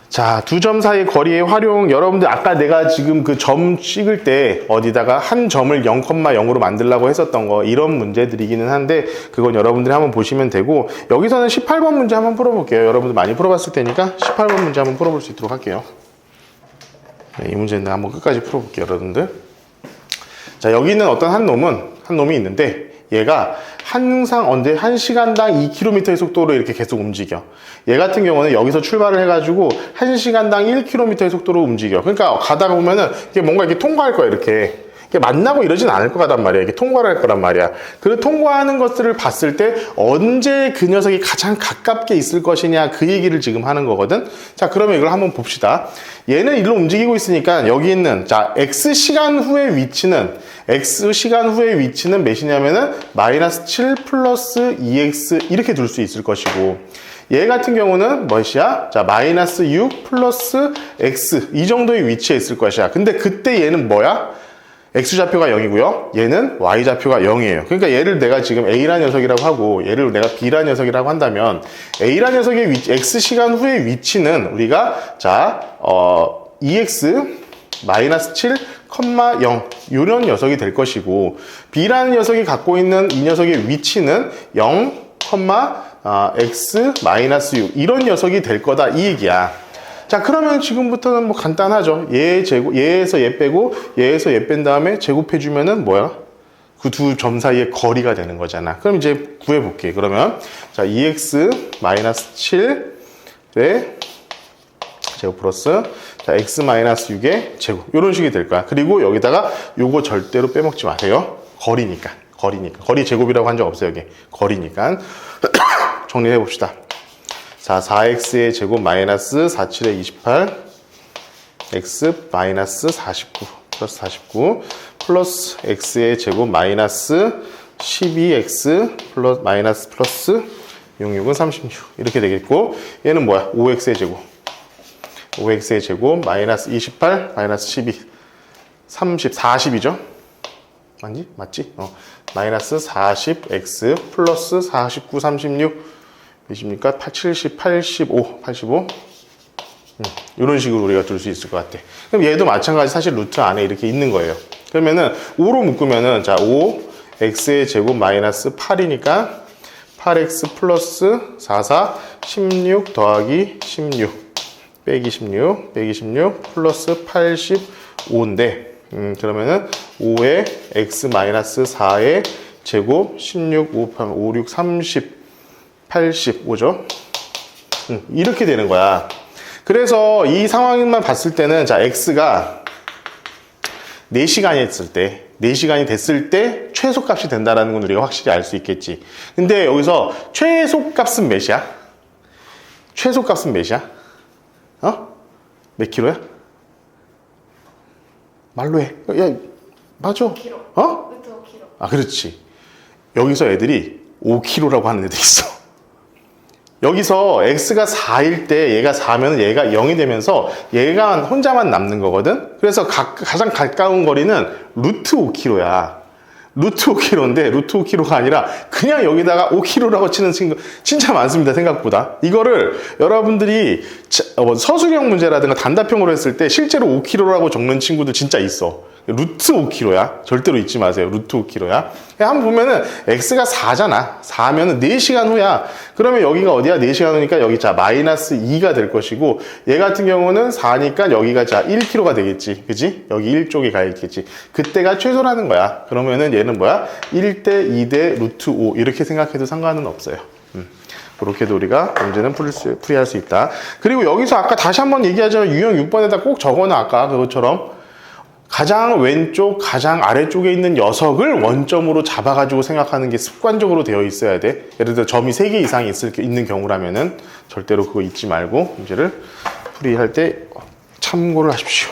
자, 두 점 사이의 거리의 활용. 여러분들 아까 내가 지금 그 점 찍을 때 어디다가 한 점을 0,0으로 만들려고 했었던 거 이런 문제들이기는 한데 그건 여러분들이 한번 보시면 되고 여기서는 18번 문제 한번 풀어볼게요. 여러분들 많이 풀어봤을 테니까 18번 문제 한번 풀어볼 수 있도록 할게요. 이 문제는 한번 끝까지 풀어볼게요, 여러분들. 자, 여기 있는 어떤 한 놈이 있는데 얘가 항상 언제 1시간당 2km의 속도로 이렇게 계속 움직여. 얘 같은 경우는 여기서 출발을 해가지고 1시간당 1km의 속도로 움직여. 그러니까 가다가 보면은 이게 뭔가 이렇게 통과할 거야, 이렇게 만나고 이러진 않을 거란 말이야. 이게 통과를 할 거란 말이야. 그 통과하는 것들을 봤을 때 언제 그 녀석이 가장 가깝게 있을 것이냐 그 얘기를 지금 하는 거거든. 자, 그러면 이걸 한번 봅시다. 얘는 일로 움직이고 있으니까 여기 있는 X시간 후의 위치는 몇이냐면은 마이너스 7 플러스 2x 이렇게 둘 수 있을 것이고 얘 같은 경우는 몇이야? 자, 마이너스 6 플러스 x 이 정도의 위치에 있을 것이야. 근데 그때 얘는 뭐야? x좌표가 0이고요. 얘는 y좌표가 0이에요. 그러니까 얘를 내가 지금 a라는 녀석이라고 하고 얘를 내가 b라는 녀석이라고 한다면 a라는 녀석의 x시간 후의 위치는 우리가 2x 마이너스 7, 0 이런 녀석이 될 것이고 b라는 녀석이 갖고 있는 이 녀석의 위치는 0, x 마이너스 6 이런 녀석이 될 거다 이 얘기야. 자, 그러면 지금부터는 뭐 간단하죠. 얘에서 얘 빼고 얘에서 얘 뺀 다음에 제곱해주면은 뭐야? 그 두 점 사이의 거리가 되는 거잖아. 그럼 이제 구해볼게. 그러면 자, 2x 마이너스 7에 제곱 플러스 자 x 마이너스 6의 제곱 이런 식이 될 거야. 그리고 여기다가 요거 절대로 빼먹지 마세요. 거리니까 거리 제곱이라고 한 적 없어요. 여기 거리니까 정리해 봅시다. 자 4x의 제곱 마이너스 47의 28 x 마이너스 49 플러스 49 플러스 x의 제곱 마이너스 12x 플러스 마이너스 플러스 66은 36 이렇게 되겠고 얘는 뭐야 5x의 제곱 5x의 제곱 마이너스 28 마이너스 12 30 40이죠 맞니? 맞지? 마이너스 40x 플러스 49 36 몇입니까? 70 85 이런 식으로 우리가 둘 수 있을 것 같아. 그럼 얘도 마찬가지 사실 루트 안에 이렇게 있는 거예요. 그러면은 5로 묶으면은 자 5 x의 제곱 마이너스 8이니까 8x 플러스 44 16 더하기 16 빼기 16 플러스 85인데 그러면은 5의 x 마이너스 4의 제곱 16 5 6 30 85죠. 이렇게 되는 거야. 그래서 이 상황만 봤을 때는 자 x가 4시간이 됐을 때 최소값이 된다는 건 우리가 확실히 알 수 있겠지. 근데 여기서 최소값은 몇이야? 최소값은 몇이야? 몇 킬로야? 말로 해. 야, 맞아. 5kg. 루트 5kg. 아, 그렇지. 여기서 애들이 5kg라고 하는 애들이 있어. 여기서 x가 4일 때 얘가 4면 얘가 0이 되면서 얘가 혼자만 남는 거거든. 그래서 가장 가까운 거리는 루트 5kg야. 루트 5kg인데 루트 5kg가 아니라 그냥 여기다가 5kg라고 치는 친구 진짜 많습니다. 생각보다. 이거를 여러분들이 서술형 문제라든가 단답형으로 했을 때 실제로 5kg라고 적는 친구들 진짜 있어. 루트 5kg야. 절대로 잊지 마세요. 루트 5kg야. 한번 보면은 x가 4잖아. 4면은 4시간 후야. 그러면 여기가 어디야? 4시간 후니까 여기 자 마이너스 2가 될 것이고 얘 같은 경우는 4니까 여기가 자 1kg가 되겠지. 그지? 여기 1쪽에 가 있겠지. 그때가 최소라는 거야. 그러면은 얘는 뭐야? 1대 2대 루트 5 이렇게 생각해도 상관은 없어요. 그렇게도 우리가 문제는 풀이할 수 있다. 그리고 여기서 아까 다시 한번 얘기하자면 유형 6번에다 꼭 적어놔. 아까 그것처럼 가장 왼쪽, 가장 아래쪽에 있는 녀석을 원점으로 잡아가지고 생각하는 게 습관적으로 되어 있어야 돼. 예를 들어 점이 3개 이상 있는 경우라면은 절대로 그거 잊지 말고 문제를 풀이할 때 참고를 하십시오.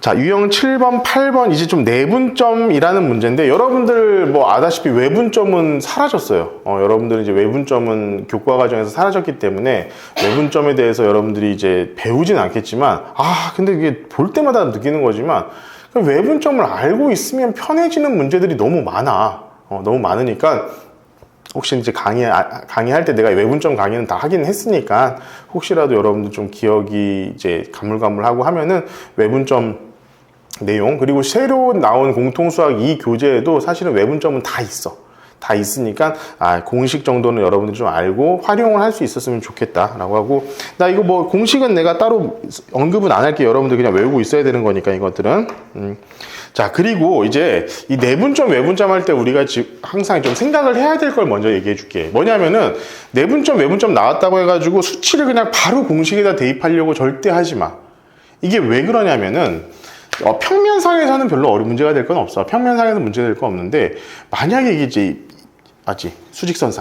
자, 유형 7번, 8번 이제 좀 내분점이라는 문제인데 여러분들 뭐 아다시피 외분점은 사라졌어요. 여러분들은 이제 외분점은 교과 과정에서 사라졌기 때문에 외분점에 대해서 여러분들이 이제 배우진 않겠지만 근데 이게 볼 때마다 느끼는 거지만 외분점을 알고 있으면 편해지는 문제들이 너무 많아. 너무 많으니까 혹시 이제 강의할 때 내가 외분점 강의는 다 하긴 했으니까 혹시라도 여러분들 좀 기억이 이제 가물가물하고 하면은 외분점 내용 그리고 새로 나온 공통수학 2 교재에도 사실은 외분점은 다 있어. 다 있으니까 공식 정도는 여러분들이 좀 알고 활용을 할 수 있었으면 좋겠다라고 하고 나 이거 뭐 공식은 내가 따로 언급은 안 할게요. 여러분들 그냥 외우고 있어야 되는 거니까 이것들은 자 그리고 이제 이 내분점 외분점 할 때 우리가 항상 좀 생각을 해야 될 걸 먼저 얘기해 줄게. 뭐냐면은 내분점 외분점 나왔다고 해가지고 수치를 그냥 바로 공식에다 대입하려고 절대 하지 마. 이게 왜 그러냐면은 평면상에서는 별로 어려운 문제가 될 건 없어. 평면상에서는 문제가 될 건 없는데 만약에 이게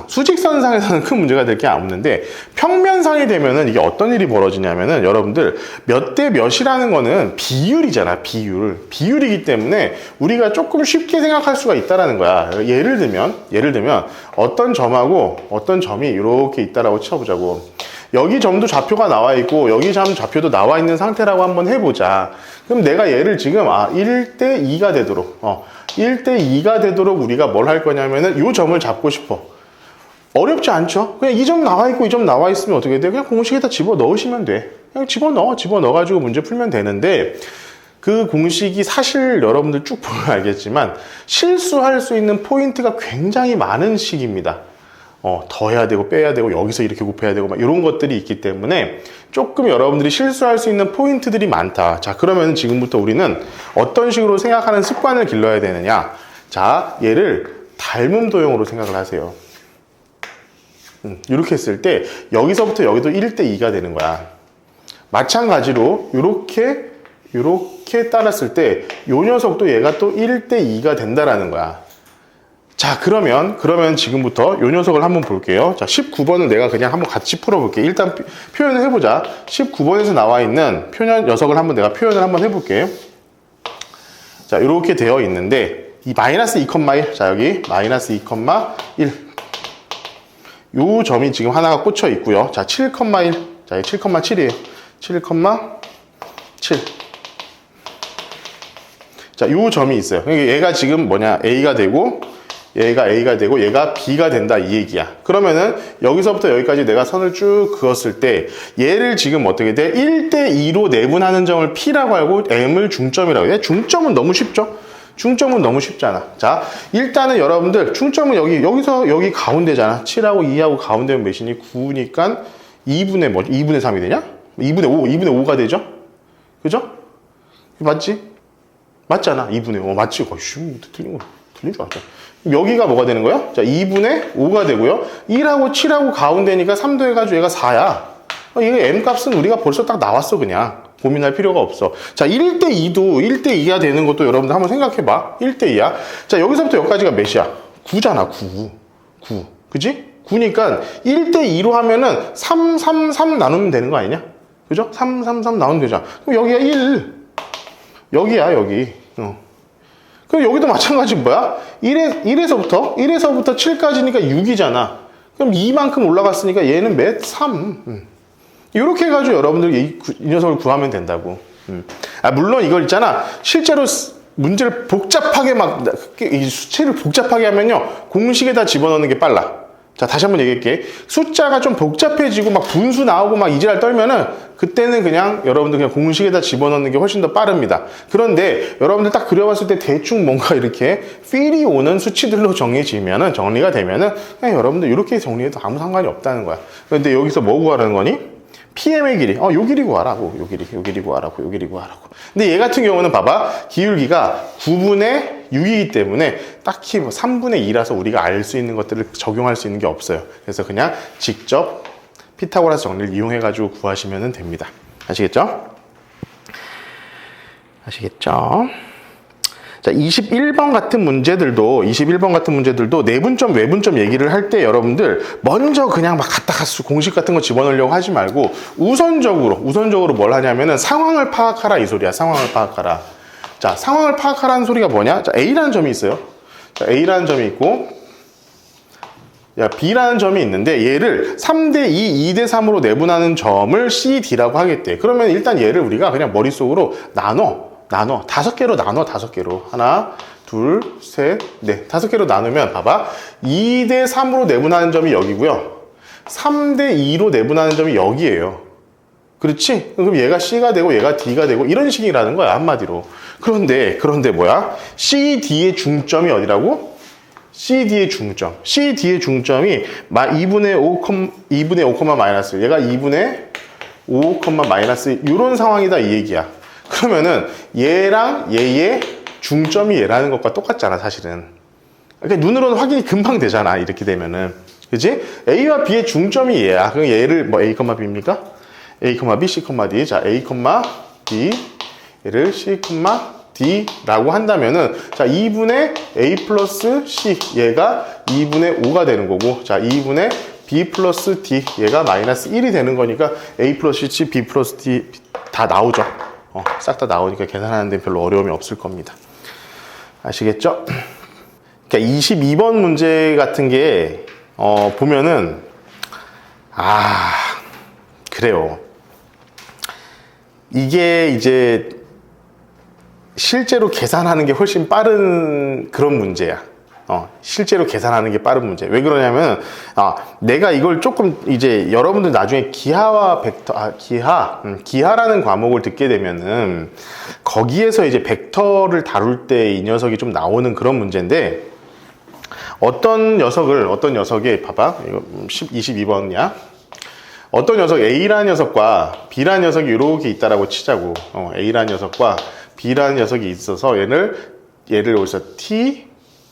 수직선상에서는 큰 문제가 될 게 없는데 평면상이 되면은 이게 어떤 일이 벌어지냐면은 여러분들 몇 대 몇이라는 거는 비율이잖아. 비율이기 때문에 우리가 조금 쉽게 생각할 수가 있다라는 거야. 예를 들면 어떤 점하고 어떤 점이 이렇게 있다라고 쳐보자고. 여기 점도 좌표가 나와 있고 여기 점 좌표도 나와 있는 상태라고 한번 해보자. 그럼 내가 얘를 지금 1대 2가 되도록 1대 2가 되도록 우리가 뭘 할 거냐면은 이 점을 잡고 싶어. 어렵지 않죠? 그냥 이 점 나와 있고 이 점 나와 있으면 어떻게 돼? 그냥 공식에다 집어 넣으시면 돼. 그냥 집어넣어 가지고 문제 풀면 되는데 그 공식이 사실 여러분들 쭉 보면 알겠지만 실수할 수 있는 포인트가 굉장히 많은 식입니다. 더해야 되고 빼야 되고 여기서 이렇게 곱해야 되고 막 이런 것들이 있기 때문에 조금 여러분들이 실수할 수 있는 포인트들이 많다. 자, 그러면 지금부터 우리는 어떤 식으로 생각하는 습관을 길러야 되느냐. 자, 얘를 닮음 도형으로 생각을 하세요. 이렇게 했을 때 여기서부터 여기도 1대2가 되는 거야. 마찬가지로 이렇게 따랐을 때 이 녀석도 얘가 또 1대2가 된다라는 거야. 자, 그러면 지금부터 이 녀석을 한번 볼게요. 자, 19번을 내가 그냥 한번 같이 풀어볼게. 일단 표현을 해보자. 19번에서 나와 있는 녀석을 한번 내가 표현을 한번 해볼게. 자, 이렇게 되어 있는데 이 마이너스 2,1. 자, 여기 마이너스 2,1. 요 점이 지금 하나가 꽂혀 있고요. 자, 7,1. 자, 7,7이에요. 7,7. 자, 요 점이 있어요. 그러니까 얘가 지금 뭐냐? A가 되고, 얘가 A가 되고, 얘가 B가 된다, 이 얘기야. 그러면은, 여기서부터 여기까지 내가 선을 쭉 그었을 때, 얘를 지금 어떻게 돼? 1대2로 내분하는 점을 P라고 하고, M을 중점이라고 해. 중점은 너무 쉽죠? 중점은 너무 쉽잖아. 자, 일단은 여러분들, 중점은 여기 가운데잖아. 7하고 2하고 가운데면 몇이니? 9니까 2분의 뭐지? 2분의 3이 되냐? 2분의 5가 되죠? 그죠? 맞지? 맞잖아. 2분의 5. 맞지? 틀린 줄 알았죠. 여기가 뭐가 되는 거야? 자, 2분의 5가 되고요. 1하고 7하고 가운데니까 3도 해가지고 얘가 4야. 이게 M 값은 우리가 벌써 딱 나왔어, 그냥. 고민할 필요가 없어. 자, 1대2가 되는 것도 여러분들 한번 생각해봐. 1대2야. 자, 여기서부터 여기까지가 몇이야? 9잖아, 9. 그지? 9니까 1대2로 하면은 3, 3, 3 나누면 되는 거 아니냐? 그죠? 3, 3, 3 나누면 되잖아. 그럼 여기가 1. 여기야, 여기. 그럼 여기도 마찬가지 뭐야? 1에서부터 7까지니까 6이잖아. 그럼 2만큼 올라갔으니까 얘는 몇? 3. 이렇게 해가지고 여러분들 이 녀석을 구하면 된다고. 물론 이걸 있잖아. 실제로 문제를 복잡하게 이 수치를 복잡하게 하면요. 공식에다 집어넣는 게 빨라. 자, 다시 한번 얘기할게. 숫자가 좀 복잡해지고 막 분수 나오고 막 이지랄 떨면은 그때는 그냥 여러분들 그냥 공식에다 집어넣는 게 훨씬 더 빠릅니다. 그런데 여러분들 딱 그려봤을 때 대충 뭔가 이렇게 필이 오는 수치들로 정리가 되면은 그냥 여러분들 이렇게 정리해도 아무 상관이 없다는 거야. 그런데 여기서 뭐 구하라는 거니? PM의 길이. 요 길이 구하라고. 요 길이 구하라고. 근데 얘 같은 경우는 봐봐. 기울기가 9분의 6이기 때문에 딱히 뭐 3분의 2라서 우리가 알 수 있는 것들을 적용할 수 있는 게 없어요. 그래서 그냥 직접 피타고라스 정리를 이용해가지고 구하시면 됩니다. 아시겠죠? 자, 21번 같은 문제들도 내분점, 외분점 얘기를 할 때 여러분들 먼저 그냥 막 갖다 공식 같은 거 집어넣으려고 하지 말고 우선적으로 뭘 하냐면은 상황을 파악하라 이 소리야. 상황을 파악하라. 자, 상황을 파악하라는 소리가 뭐냐? 자, A라는 점이 있어요. 자, A라는 점이 있고 B라는 점이 있는데 얘를 3대2, 2대3으로 내분하는 점을 CD라고 하겠대. 그러면 일단 얘를 우리가 그냥 머릿속으로 나눠. 5개로 나눠. 5개로. 하나, 둘, 셋, 넷. 5개로 나누면 봐봐. 2대3으로 내분하는 점이 여기고요. 3대2로 내분하는 점이 여기예요. 그렇지? 그럼 얘가 C가 되고 얘가 D가 되고 이런 식이라는 거야, 한마디로. 그런데 뭐야? CD의 중점이 어디라고? CD의 중점. CD의 중점이 2분의 5, 마이너스. 얘가 2분의 5, 마이너스. 이런 상황이다, 이 얘기야. 그러면은 얘랑 얘의 중점이 얘라는 것과 똑같잖아, 사실은. 그러니까 눈으로는 확인이 금방 되잖아, 이렇게 되면은. 그치? A와 B의 중점이 얘야. 그럼 얘를 뭐 A, B입니까? A, B, C, D. 자, A, B, 얘를 C, D라고 한다면은, 자, 2분의 A 플러스 C, 얘가 2분의 5가 되는 거고, 자, 2분의 B 플러스 D, 얘가 마이너스 1이 되는 거니까 A 플러스 C, B 플러스 D 다 나오죠. 싹 다 나오니까 계산하는 데 별로 어려움이 없을 겁니다. 아시겠죠? 그러니까 22번 문제 같은 게 보면은 그래요. 이게 이제 실제로 계산하는 게 훨씬 빠른 그런 문제야. 실제로 계산하는 게 빠른 문제. 왜 그러냐면, 내가 이걸 조금 이제 여러분들 나중에 기하와 벡터, 기하라는 과목을 듣게 되면은 거기에서 이제 벡터를 다룰 때 이 녀석이 좀 나오는 그런 문제인데, 어떤 녀석에, 봐봐. 이거 22번이야. 어떤 녀석, A라는 녀석과 B라는 녀석이 이렇게 있다라고 치자고. A라는 녀석과 B라는 녀석이 있어서 얘를 여기서 T,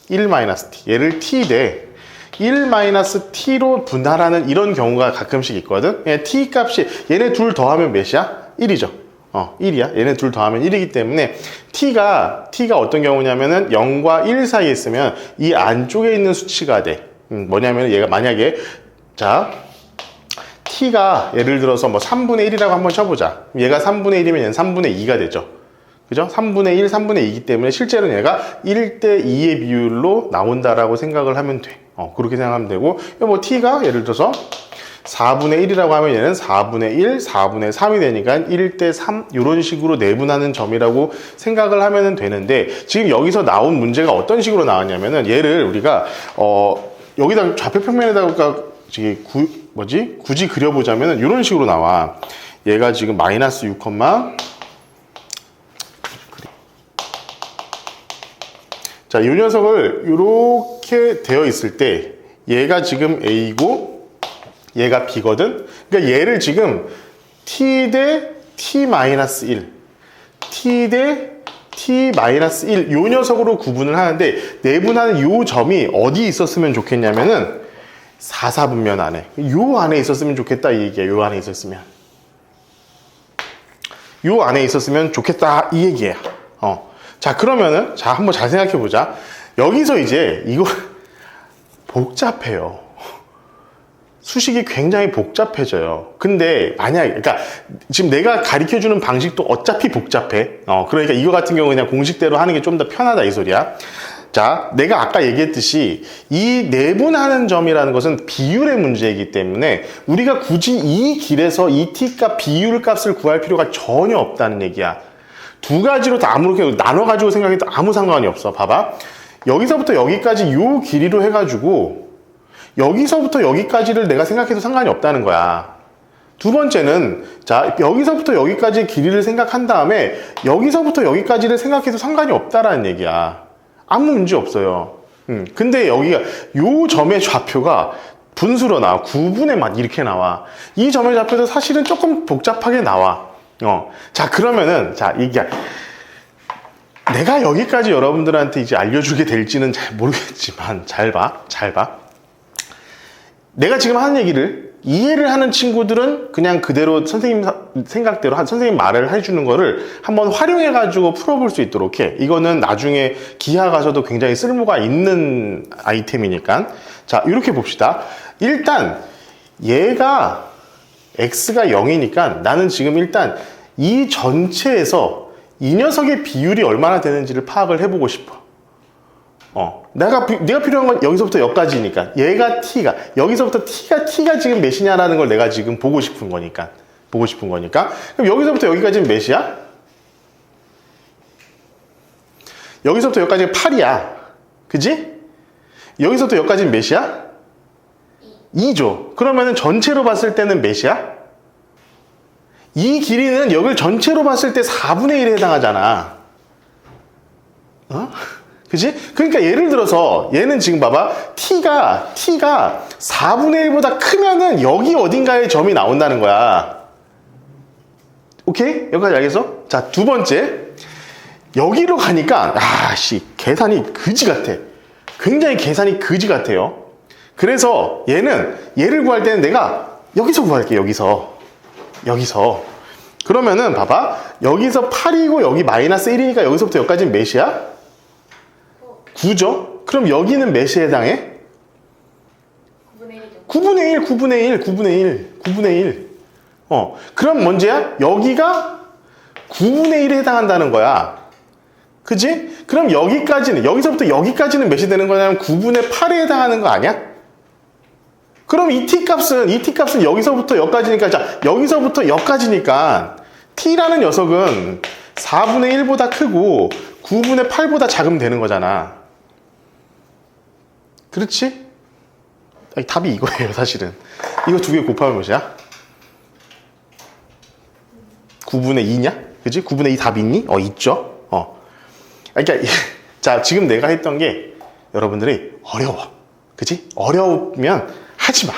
1-T. 얘를 T대. 1-t로 분할하는 이런 경우가 가끔씩 있거든. t 값이 얘네 둘 더하면 몇이야? 1이죠. 1이야. 얘네 둘 더하면 1이기 때문에 t가 어떤 경우냐면은 0과 1 사이에 있으면 이 안쪽에 있는 수치가 돼. 뭐냐면 얘가 만약에 자 t가 예를 들어서 뭐 3분의 1이라고 한번 쳐보자. 얘가 3분의 1이면 얘는 3분의 2가 되죠. 그죠? 3분의 1, 3분의 2이기 때문에 실제로는 얘가 1대 2의 비율로 나온다라고 생각을 하면 돼. 그렇게 생각하면 되고, 뭐 t가 예를 들어서 4분의 1이라고 하면 얘는 4분의 1, 4분의 3이 되니까 1대 3 이런 식으로 내분하는 점이라고 생각을 하면 되는데, 지금 여기서 나온 문제가 어떤 식으로 나왔냐면은 얘를 우리가 여기다 좌표 평면에다가 굳이 그려보자면은 이런 식으로 나와. 얘가 지금 마이너스 6, 자, 이 녀석을 이렇게 되어 있을 때 얘가 지금 A고 얘가 B거든. 그러니까 얘를 지금 T 대 T-1, T 대 T-1 이 녀석으로 구분을 하는데, 내분하는 이 점이 어디 있었으면 좋겠냐면은 4사분면 안에, 요 안에 있었으면 좋겠다 이 얘기야. 요 안에 있었으면, 요 안에 있었으면 좋겠다 이 얘기야. 자, 그러면은 자 한번 잘 생각해 보자. 여기서 이제 이거 복잡해요. 수식이 굉장히 복잡해져요. 근데 그러니까 지금 내가 가르쳐 주는 방식도 어차피 복잡해. 그러니까 이거 같은 경우 그냥 공식대로 하는 게 좀 더 편하다 이 소리야. 자, 내가 아까 얘기했듯이 이 내분하는 점이라는 것은 비율의 문제이기 때문에 우리가 굳이 이 길에서 이 t값 비율 값을 구할 필요가 전혀 없다는 얘기야. 두 가지로 다 아무렇게 나눠가지고 생각해도 아무 상관이 없어. 봐봐. 여기서부터 여기까지 요 길이로 해가지고 여기서부터 여기까지를 내가 생각해도 상관이 없다는 거야. 두 번째는 자, 여기서부터 여기까지의 길이를 생각한 다음에 여기서부터 여기까지를 생각해도 상관이 없다라는 얘기야. 아무 문제 없어요. 근데 여기가 요 점의 좌표가 분수로 나와. 9분의 만 이렇게 나와. 이 점의 좌표도 사실은 조금 복잡하게 나와. 자, 그러면은 이게 내가 여기까지 여러분들한테 이제 알려주게 될지는 잘 모르겠지만 잘 봐. 내가 지금 하는 얘기를 이해를 하는 친구들은 그냥 그대로 선생님 생각대로 선생님 말을 해주는 거를 한번 활용해 가지고 풀어볼 수 있도록 해. 이거는 나중에 기하 가서도 굉장히 쓸모가 있는 아이템이니까. 자, 이렇게 봅시다. 일단 얘가 x가 0이니까 나는 지금 일단 이 전체에서 이 녀석의 비율이 얼마나 되는지를 파악을 해보고 싶어. 내가 필요한 건 여기서부터 여기까지니까 얘가 t가 여기서부터 t가 지금 몇이냐라는 걸 내가 지금 보고 싶은 거니까. 그럼 여기서부터 여기까지는 몇이야? 여기서부터 여기까지는 8이야. 그지? 여기서부터 여기까지는 몇이야? 2죠. 그러면은 전체로 봤을 때는 몇이야? 이 길이는 여기를 전체로 봤을 때 4분의 1에 해당하잖아. 그치? 그러니까 예를 들어서 얘는 지금 봐봐. t가 4분의 1보다 크면은 여기 어딘가에 점이 나온다는 거야. 오케이? 여기까지 알겠어? 자, 두 번째. 여기로 가니까 계산이 그지 같아. 굉장히 계산이 그지 같아요. 그래서 얘를 구할 때는 내가 여기서 구할게. 여기서 그러면은 봐봐. 여기서 8이고 여기 마이너스 1이니까 여기서부터 여기까지는 몇이야? 9죠? 그럼 여기는 몇에 해당해? 9분의 1이죠. 9분의 1. 그럼 문제야? 여기가 9분의 1에 해당한다는 거야. 그지? 그럼 여기서부터 여기까지는 몇이 되는 거냐면 9분의 8에 해당하는 거 아니야? 그럼 이 t값은 여기서부터 여기까지니까, 자, 여기서부터 여기까지니까 t라는 녀석은 4분의 1보다 크고 9분의 8보다 작으면 되는 거잖아. 그렇지? 답이 이거예요, 사실은. 이거 두 개 곱하면 몇이야? 9분의 2냐? 그치? 9분의 2 답이 있니? 있죠? 그러니까, 자, 지금 내가 했던 게 여러분들이 어려워. 그치? 어려우면 하지 마.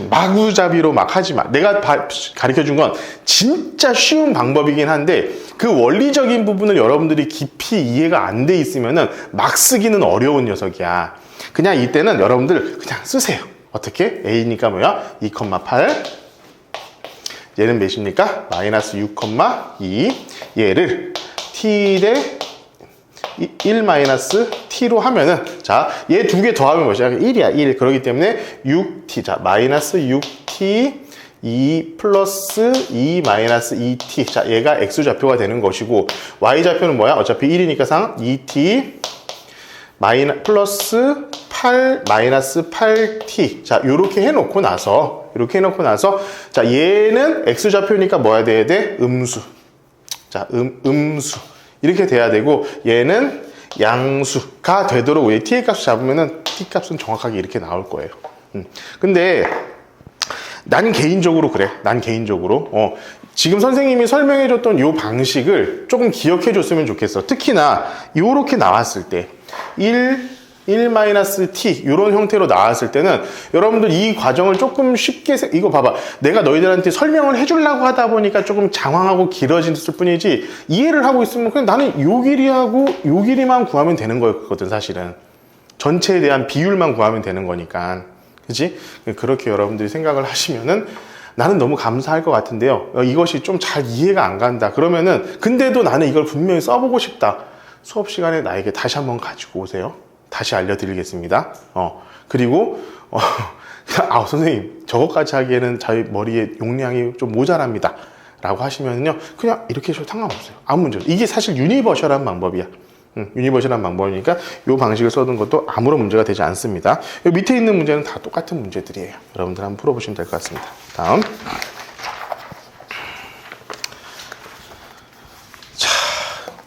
마구잡이로 막 하지 마. 내가 가르쳐 준 건 진짜 쉬운 방법이긴 한데 그 원리적인 부분을 여러분들이 깊이 이해가 안 돼 있으면은 막 쓰기는 어려운 녀석이야. 그냥 이때는 여러분들 그냥 쓰세요. 어떻게? A니까 뭐야? 2,8. 얘는 몇입니까? 마이너스 6,2. 얘를 T 대 1 마이너스 T로 하면은, 자, 얘 두 개 더하면 뭐야? 1이야, 1. 그렇기 때문에 6T. 자, 마이너스 6T 2 플러스 2 마이너스 2T. 자, 얘가 X좌표가 되는 것이고, Y좌표는 뭐야? 어차피 1이니까 상 2T 플러스 8 마이너스 8T. 자, 요렇게 해놓고 나서, 자, 얘는 X좌표니까 뭐야 돼야 돼? 음수. 자, 음수. 이렇게 돼야 되고, 얘는 양수가 되도록 왜 T의 값을 잡으면은 T 값은 정확하게 이렇게 나올 거예요. 근데 난 개인적으로 그래. 지금 선생님이 설명해줬던 이 방식을 조금 기억해줬으면 좋겠어. 특히나 요렇게 나왔을 때 1-T 이런 형태로 나왔을 때는 여러분들 이 과정을 조금 쉽게 이거 봐봐. 내가 너희들한테 설명을 해주려고 하다 보니까 조금 장황하고 길어졌을 뿐이지, 이해를 하고 있으면 그냥 나는 요 길이하고 요 길이만 구하면 되는 거였거든. 사실은 전체에 대한 비율만 구하면 되는 거니까. 그치? 그렇게 여러분들이 생각을 하시면은 나는 너무 감사할 것 같은데요. 이것이 좀 잘 이해가 안 간다. 그러면은 근데도 나는 이걸 분명히 써보고 싶다. 수업 시간에 나에게 다시 한번 가지고 오세요. 다시 알려드리겠습니다. 그리고 선생님 저것까지 하기에는 저희 머리에 용량이 좀 모자랍니다 라고 하시면요, 그냥 이렇게 해도 상관없어요. 아무 문제 없어요. 이게 사실 유니버셜한 방법이야. 유니버셜한 방법이니까 이 방식을 써둔 것도 아무런 문제가 되지 않습니다. 이 밑에 있는 문제는 다 똑같은 문제들이에요. 여러분들 한번 풀어보시면 될 것 같습니다. 다음.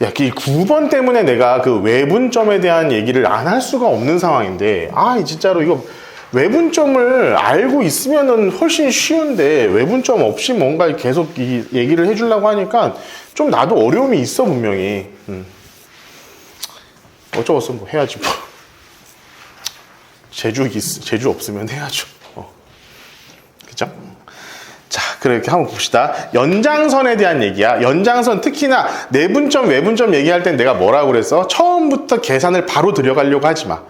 야, 이 9번 때문에 내가 그 외분점에 대한 얘기를 안 할 수가 없는 상황인데, 진짜로 이거 외분점을 알고 있으면은 훨씬 쉬운데, 외분점 없이 뭔가 계속 이 얘기를 해주려고 하니까 좀 나도 어려움이 있어, 분명히. 어쩌겠어, 뭐 해야지, 뭐. 재주 없으면 해야죠. 그죠? 자, 그렇게 한번 봅시다. 연장선에 대한 얘기야. 연장선, 특히나 내분점, 외분점 얘기할 땐 내가 뭐라고 그랬어? 처음부터 계산을 바로 들어가려고 하지 마.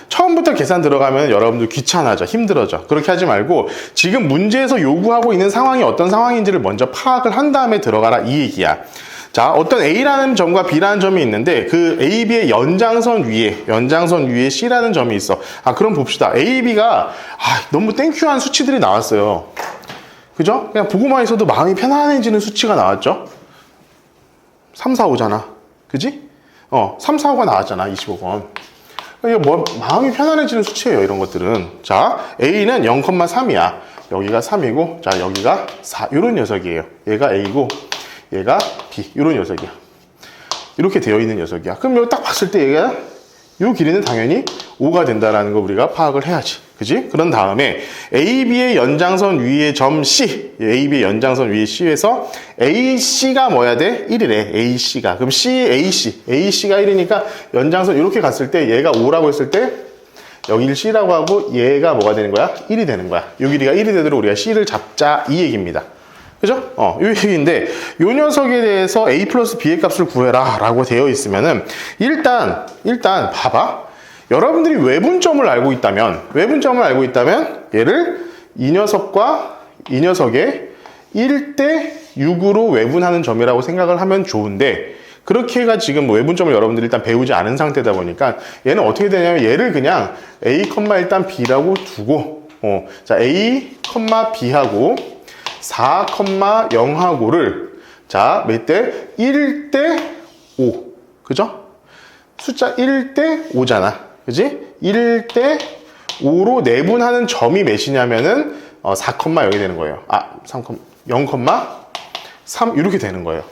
처음부터 계산 들어가면 여러분들 귀찮아져, 힘들어져. 그렇게 하지 말고 지금 문제에서 요구하고 있는 상황이 어떤 상황인지를 먼저 파악을 한 다음에 들어가라, 이 얘기야. 자, 어떤 A라는 점과 B라는 점이 있는데 그 A, B의 연장선 위에 C라는 점이 있어. 그럼 봅시다. A, B가 너무 땡큐한 수치들이 나왔어요. 그죠? 그냥 보고만 있어도 마음이 편안해지는 수치가 나왔죠? 3, 4, 5잖아. 그지? 3, 4, 5가 나왔잖아, 25번. 이게 뭐, 마음이 편안해지는 수치예요, 이런 것들은. 자, A는 0,3이야. 여기가 3이고, 자, 여기가 4. 요런 녀석이에요. 얘가 A고, 얘가 B. 요런 녀석이야. 이렇게 되어 있는 녀석이야. 그럼 여기 딱 봤을 때 얘가, 요 길이는 당연히 5가 된다라는 거 우리가 파악을 해야지. 그지? 그런 다음에 AB의 연장선 위의 점 C, AB의 연장선 위의 C에서 AC가 뭐야 돼? 1이래. AC가. 그럼 AC가 1이니까 연장선 이렇게 갔을 때 얘가 5라고 했을 때 여기를 C라고 하고 얘가 뭐가 되는 거야? 1이 되는 거야. 요 길이가 1이 되도록 우리가 C를 잡자, 이 얘기입니다. 그죠? 요 얘기인데 요 녀석에 대해서 A 플러스 B의 값을 구해라 라고 되어 있으면은 일단 봐봐. 여러분들이 외분점을 알고 있다면 얘를 이 녀석과 이 녀석의 1대 6으로 외분하는 점이라고 생각을 하면 좋은데, 그렇게가 지금 외분점을 여러분들이 일단 배우지 않은 상태다 보니까 얘는 어떻게 되냐면 얘를 그냥 A, 일단 B라고 두고 자, A, B하고 4, 0하고를 자, 몇 대? 1대 5. 그죠? 숫자 1대 5잖아. 그지? 1대 5로 내분하는 점이 몇이냐면은 4, 여기 되는 거예요. 0,3 이렇게 되는 거예요.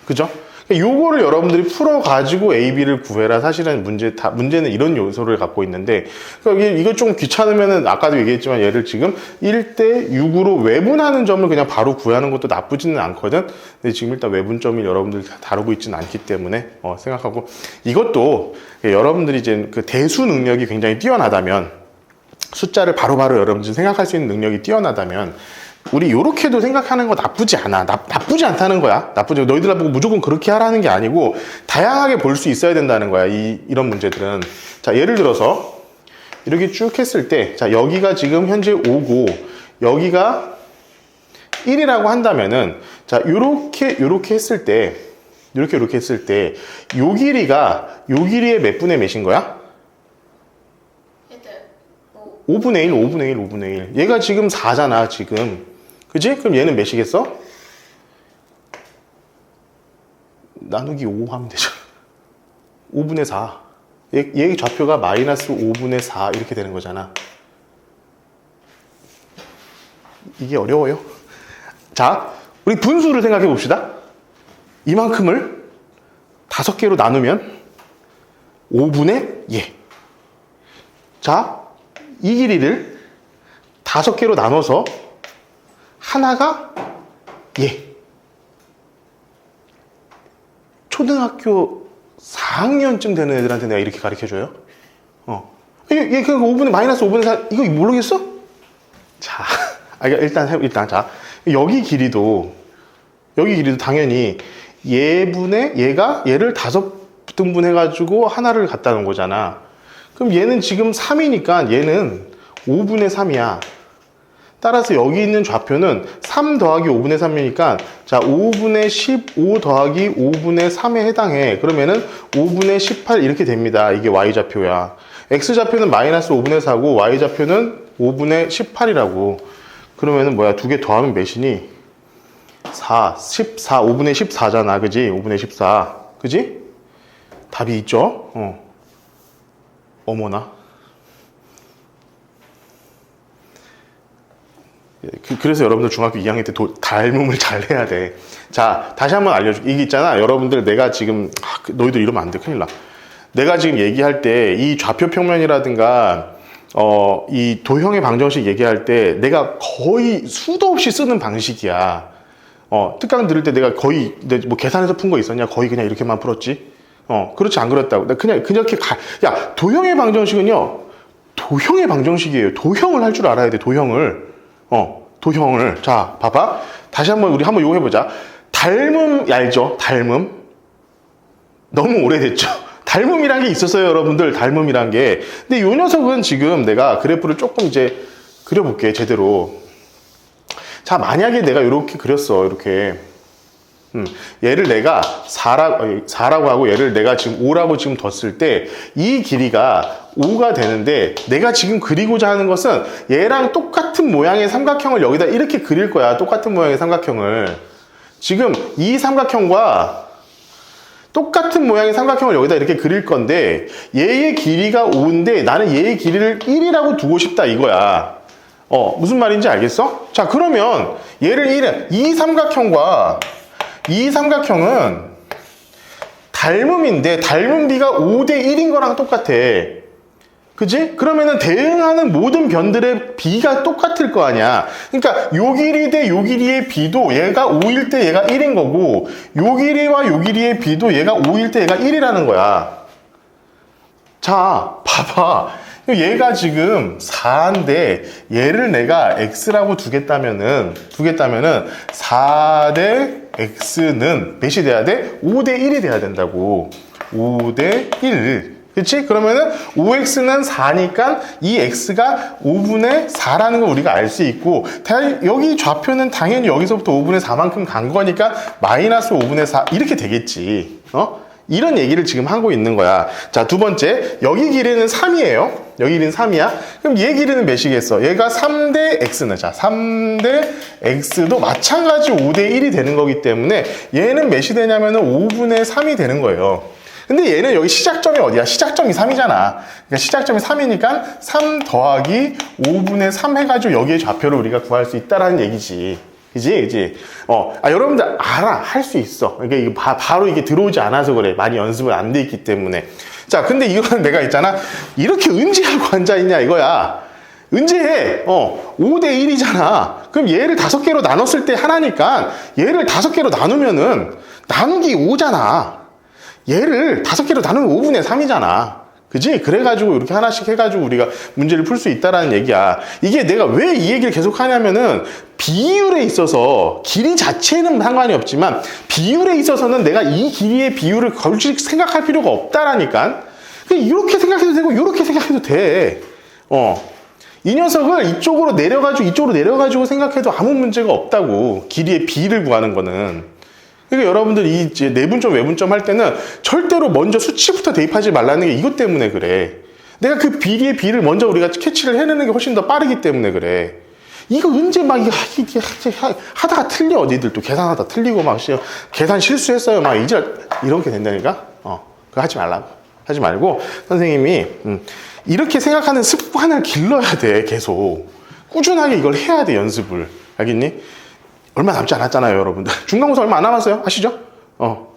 그죠? 요거를 여러분들이 풀어가지고 A, B를 구해라. 사실은 문제는 이런 요소를 갖고 있는데, 그러니까 이거 좀 귀찮으면은 아까도 얘기했지만 얘를 지금 1대 6으로 외분하는 점을 그냥 바로 구하는 것도 나쁘지는 않거든. 근데 지금 일단 외분점을 여러분들이 다루고 있지는 않기 때문에 생각하고, 이것도 여러분들이 이제 그 대수 능력이 굉장히 뛰어나다면, 숫자를 바로바로 여러분들이 생각할 수 있는 능력이 뛰어나다면 우리 요렇게도 생각하는 거 나쁘지 않아. 나쁘지 않다는 거야. 너희들 보고 무조건 그렇게 하라는 게 아니고 다양하게 볼 수 있어야 된다는 거야. 이런 문제들은. 자, 예를 들어서 이렇게 쭉 했을 때, 자, 여기가 지금 현재 5고, 여기가 1이라고 한다면은, 자, 요렇게 했을 때, 요렇게 했을 때, 요 길이의 몇 분의 몇인 거야? 5분의 1, 5분의 1, 5분의 1. 얘가 지금 4잖아, 지금. 그지? 그럼 얘는 몇이겠어? 나누기 5 하면 되죠. 5분의 4. 얘 좌표가 마이너스 5분의 4 이렇게 되는 거잖아. 이게 어려워요. 자, 우리 분수를 생각해 봅시다. 이만큼을 5개로 나누면 5분의 얘. 자, 이 길이를 5개로 나눠서 하나가 얘. 초등학교 4학년쯤 되는 애들한테 내가 이렇게 가르쳐줘요. 얘 그러니까 5분의 마이너스 5분의 4 이거 모르겠어? 자, 일단 자, 여기 길이도 당연히 얘를 5등분 해가지고 하나를 갖다 놓은 거잖아. 그럼 얘는 지금 3이니까 얘는 5분의 3이야. 따라서 여기 있는 좌표는 3 더하기 5분의 3이니까 자, 5분의 15 더하기 5분의 3에 해당해. 그러면은 5분의 18 이렇게 됩니다. 이게 Y좌표야. X좌표는 마이너스 5분의 4고 Y좌표는 5분의 18이라고. 그러면은 뭐야? 두 개 더하면 몇이니? 4, 14, 5분의 14잖아. 그지? 5분의 14. 그지? 답이 있죠? 어머나. 그래서 여러분들 중학교 2학년 때 닮음을 잘 해야 돼. 자, 다시 한번 알려줄게. 이게 있잖아. 여러분들 내가 지금, 너희들 이러면 안 돼. 큰일 나. 내가 지금 얘기할 때 이 좌표 평면이라든가, 이 도형의 방정식 얘기할 때 내가 거의 수도 없이 쓰는 방식이야. 특강 들을 때 내가 거의, 뭐 계산해서 푼 거 있었냐? 거의 그냥 이렇게만 풀었지. 그렇지, 안 그렇다고. 나 그냥 이렇게 야, 도형의 방정식은요, 도형의 방정식이에요. 도형을 할 줄 알아야 돼, 도형을. 도형을. 자, 봐봐. 다시 우리 한번 요거 해보자. 닮음, 알죠? 닮음. 너무 오래됐죠? 닮음이란 게 있었어요, 여러분들. 닮음이란 게. 근데 요 녀석은 지금 내가 그래프를 조금 이제 그려볼게, 제대로. 자, 만약에 내가 이렇게 그렸어, 이렇게. 얘를 내가 4라고 하고 얘를 내가 지금 5라고 지금 뒀을 때 이 길이가 5가 되는데 내가 지금 그리고자 하는 것은 얘랑 똑같은 모양의 삼각형을 여기다 이렇게 그릴 거야. 똑같은 모양의 삼각형을. 지금 이 삼각형과 똑같은 모양의 삼각형을 여기다 이렇게 그릴 건데 얘의 길이가 5인데 나는 얘의 길이를 1이라고 두고 싶다 이거야. 무슨 말인지 알겠어? 자, 그러면 얘를 이 삼각형과 이 삼각형은 닮음인데 닮음비가 5대 1인 거랑 똑같아. 그지? 그러면은 대응하는 모든 변들의 비가 똑같을 거 아니야. 그러니까 요 길이 대 요 길이의 비도 얘가 5일 때 얘가 1인 거고 요 길이와 요 길이의 비도 얘가 5일 때 얘가 1이라는 거야. 자, 봐봐. 얘가 지금 4인데 얘를 내가 x라고 두겠다면은 4 대 x는 몇이 돼야 돼? 5대 1이 돼야 된다고. 5대 1. 그치? 그러면은 5x는 4니까 이 x가 5분의 4라는 걸 우리가 알 수 있고 여기 좌표는 당연히 여기서부터 5분의 4만큼 간 거니까 마이너스 5분의 4 이렇게 되겠지. 이런 얘기를 지금 하고 있는 거야. 자, 두 번째, 여기 길이는 3이에요. 여기 길이는 3이야. 그럼 얘 길이는 몇이겠어? 얘가 3대 x는, 자, 3대 x도 마찬가지 5대 1이 되는 거기 때문에 얘는 몇이 되냐면은 5분의 3이 되는 거예요. 근데 얘는 여기 시작점이 어디야? 시작점이 3이잖아. 그러니까 시작점이 3이니까 3 더하기 5분의 3 해가지고 여기에 좌표를 우리가 구할 수 있다라는 얘기지. 그지? 여러분들 알아. 할 수 있어. 그러니까 이게 바로 이게 들어오지 않아서 그래. 많이 연습을 안 돼 있기 때문에. 자, 근데 이거는 내가 있잖아. 이렇게 은지하고 앉아있냐, 이거야. 은지해. 5대 1이잖아. 그럼 얘를 5개로 나눴을 때 하나니까 얘를 5개로 나누면은 나누기 5잖아. 얘를 5개로 나누면 5분의 3이잖아. 그지? 그래가지고 이렇게 하나씩 해가지고 우리가 문제를 풀 수 있다라는 얘기야. 이게 내가 왜 이 얘기를 계속 하냐면은 비율에 있어서 길이 자체는 상관이 없지만 비율에 있어서는 내가 이 길이의 비율을 걸쭉 생각할 필요가 없다라니까. 이렇게 생각해도 되고 이렇게 생각해도 돼. 이 녀석을 이쪽으로 내려가지고 생각해도 아무 문제가 없다고. 길이의 b를 구하는 거는. 그러니까 여러분들 이 이제 내분점, 외분점 할 때는 절대로 먼저 수치부터 대입하지 말라는 게 이것 때문에 그래. 내가 그 비리의 b를 먼저 우리가 캐치를 해내는 게 훨씬 더 빠르기 때문에 그래. 이거 언제 막 하다가 틀려. 니들 또 계산하다 틀리고 막 계산 실수했어요. 막 이렇게 된다니까. 그거 하지 말라고. 하지 말고 선생님이 이렇게 생각하는 습관을 길러야 돼. 계속 꾸준하게 이걸 해야 돼. 연습을. 알겠니? 얼마 남지 않았잖아요, 여러분들. 중간고사 얼마 안 남았어요. 아시죠? 뭐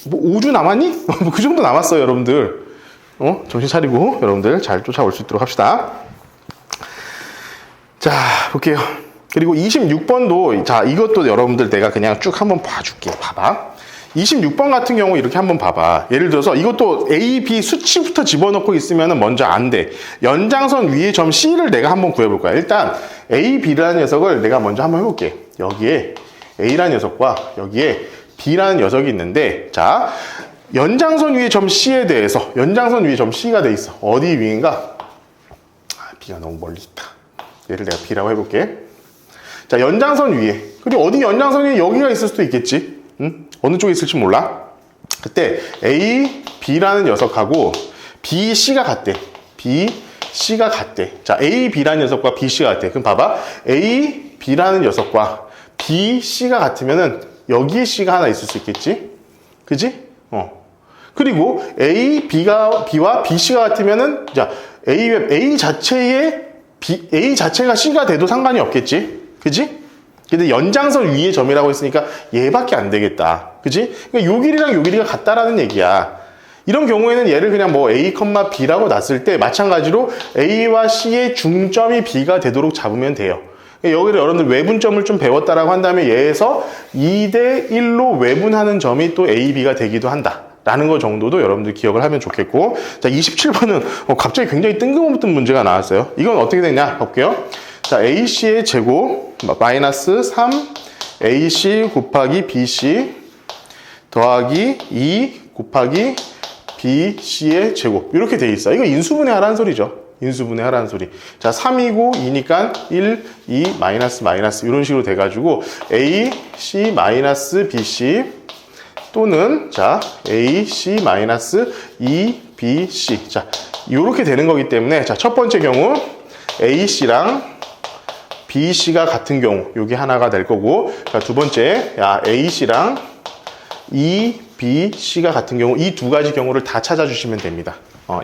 5주 남았니? 뭐 그 정도 남았어요, 여러분들. 정신 차리고 여러분들 잘 쫓아올 수 있도록 합시다. 자, 볼게요. 그리고 26번도, 자, 이것도 여러분들 내가 그냥 쭉 한번 봐줄게. 봐봐. 26번 같은 경우 이렇게 한번 봐봐. 예를 들어서 이것도 A, B 수치부터 집어넣고 있으면 먼저 안 돼. 연장선 위에 점 C를 내가 한번 구해볼 거야. 일단 A, B라는 녀석을 내가 먼저 한번 해볼게. 여기에 A라는 녀석과 여기에 B라는 녀석이 있는데, 자, 연장선 위에 점 C에 대해서, 연장선 위에 점 C가 돼 있어. 어디 위인가? B가 너무 멀리 있다. 얘를 내가 B라고 해볼게. 자, 연장선 위에. 그리고 어디 연장선 위에 여기가 있을 수도 있겠지. 어느 쪽에 있을지 몰라. 그때 A, B라는 녀석하고 B, C가 같대. B, C가 같대. 자, A, B라는 녀석과 B, C가 같대. 그럼 봐봐. A, B라는 녀석과 B, C가 같으면은 여기에 C가 하나 있을 수 있겠지? 그지? 그리고 A, B와 B, C가 같으면은, 자, A 자체에 A 자체가 C가 돼도 상관이 없겠지? 그지? 근데 연장선 위의 점이라고 했으니까 얘밖에 안 되겠다. 그지? 그러니까 요 길이랑 요 길이가 같다라는 얘기야. 이런 경우에는 얘를 그냥 뭐 A, B라고 놨을 때 마찬가지로 A와 C의 중점이 B가 되도록 잡으면 돼요. 여기를 여러분들 외분점을 좀 배웠다라고 한다면 얘에서 2대 1로 외분하는 점이 또 A, B가 되기도 한다. 라는 거 정도도 여러분들 기억을 하면 좋겠고. 자, 27번은 갑자기 굉장히 뜬금없는 문제가 나왔어요. 이건 어떻게 되냐 볼게요. 자, AC의 제곱 마이너스 3 AC 곱하기 BC 더하기 2 곱하기 BC의 제곱, 이렇게 돼 있어. 이거 인수분해 하라는 소리죠. 인수분해 하라는 소리. 자, 3이고 2니까 1, 2, 마이너스 이런 식으로 돼가지고 AC 마이너스 BC 또는 자 AC 마이너스 2BC, 자 이렇게 되는 거기 때문에, 자 첫 번째 경우 AC랑 BC가 같은 경우 여기 하나가 될 거고, 자 두 번째 AC랑 BC가 같은 경우, 이 두 가지 경우를 다 찾아주시면 됩니다.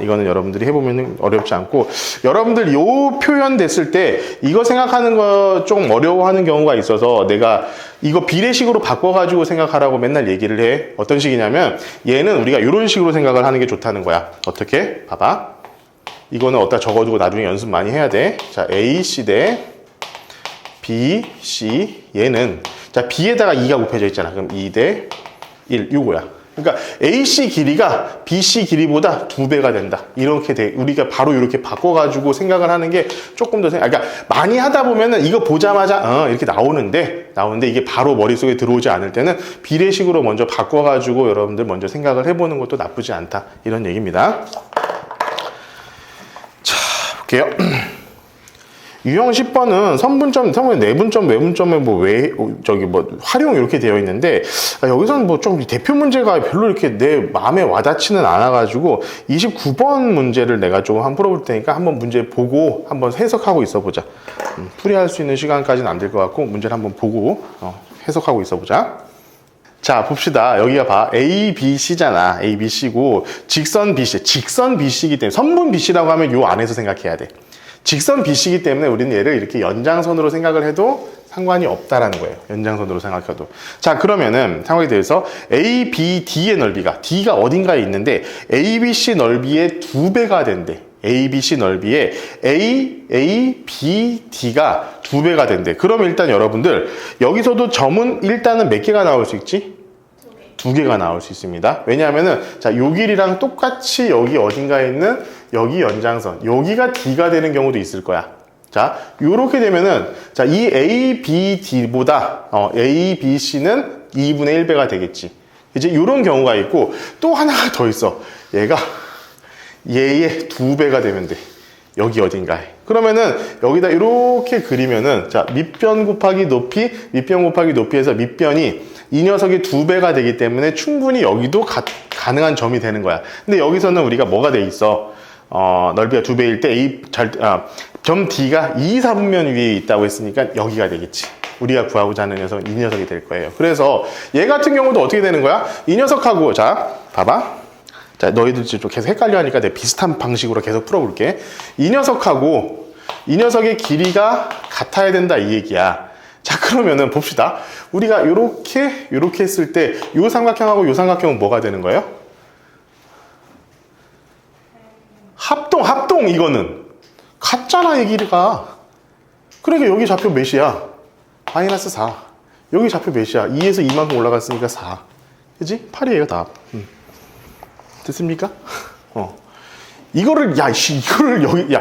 이거는 여러분들이 해보면 어렵지 않고, 여러분들 요 표현 됐을 때 이거 생각하는 거 좀 어려워하는 경우가 있어서 내가 이거 비례식으로 바꿔가지고 생각하라고 맨날 얘기를 해. 어떤 식이냐면 얘는 우리가 이런 식으로 생각을 하는 게 좋다는 거야. 어떻게? 봐봐. 이거는 어디다 적어두고 나중에 연습 많이 해야 돼. 자, AC 대 BC, 얘는 자 B에다가 2가 곱해져 있잖아. 그럼 2 대 1, 요거야. 그러니까 AC 길이가 BC 길이보다 2배가 된다. 이렇게 돼. 우리가 바로 이렇게 바꿔가지고 생각을 하는 게 조금 더 그러니까 많이 하다 보면은 이거 보자마자 이렇게 나오는데 이게 바로 머릿속에 들어오지 않을 때는 비례식으로 먼저 바꿔가지고 여러분들 먼저 생각을 해보는 것도 나쁘지 않다. 이런 얘기입니다. 자, 볼게요. 유형 10번은 선분점, 내분점, 외분점에 활용 이렇게 되어 있는데, 여기서는 뭐 좀 대표 문제가 별로 이렇게 내 마음에 와닿지는 않아가지고 29번 문제를 내가 조금 한번 풀어볼 테니까 한번 문제 보고 한번 해석하고 있어 보자. 풀이할 수 있는 시간까지는 안 될 것 같고 문제를 한번 보고 해석하고 있어 보자. 자, 봅시다. 여기가 봐. A, B, C잖아. A, B, C고 직선 BC, 직선 BC이기 때문에 선분 BC라고 하면 요 안에서 생각해야 돼. 직선 BC이기 때문에 우리는 얘를 이렇게 연장선으로 생각을 해도 상관이 없다라는 거예요. 연장선으로 생각해도. 자, 그러면은 상황에 대해서 A, B, D의 넓이가, D가 어딘가에 있는데 A, B, C 넓이의 2배가 된대. A, B, C 넓이에 A, B, D가 2배가 된대. 그럼 일단 여러분들 여기서도 점은 일단은 몇 개가 나올 수 있지? 2개가 나올 수 있습니다. 왜냐하면은 자, 요 길이랑 똑같이 여기 어딘가에 있는 여기 연장선, 여기가 D가 되는 경우도 있을 거야. 자, 요렇게 되면은 자, 이 A, B, D보다 A, B, C는 2분의 1배가 되겠지. 이제 요런 경우가 있고 또 하나가 더 있어. 얘가 얘의 2배가 되면 돼. 여기 어딘가에. 그러면은 여기다 이렇게 그리면은 자, 밑변 곱하기 높이, 밑변 곱하기 높이에서 밑변이 이 녀석의 2배가 되기 때문에 충분히 여기도 가능한 점이 되는 거야. 근데 여기서는 우리가 뭐가 돼 있어? 넓이가 2배일 때 점 D가 2, 4분면 위에 있다고 했으니까 여기가 되겠지. 우리가 구하고자 하는 녀석은 이 녀석이 될 거예요. 그래서 얘 같은 경우도 어떻게 되는 거야? 이 녀석하고, 자, 봐봐. 자, 너희들 좀 계속 헷갈려 하니까 내가 비슷한 방식으로 계속 풀어볼게. 이 녀석하고 이 녀석의 길이가 같아야 된다, 이 얘기야. 자, 그러면은 봅시다. 우리가 요렇게 했을 때 요 삼각형하고 요 삼각형은 뭐가 되는 거예요? 합동, 이거는. 같잖아, 이 길이가. 그러니까 여기 좌표 몇이야? 마이너스 4. 여기 좌표 몇이야? 2에서 2만큼 올라갔으니까 4. 그지? 8이에요, 답. 됐습니까? 이거를 여기,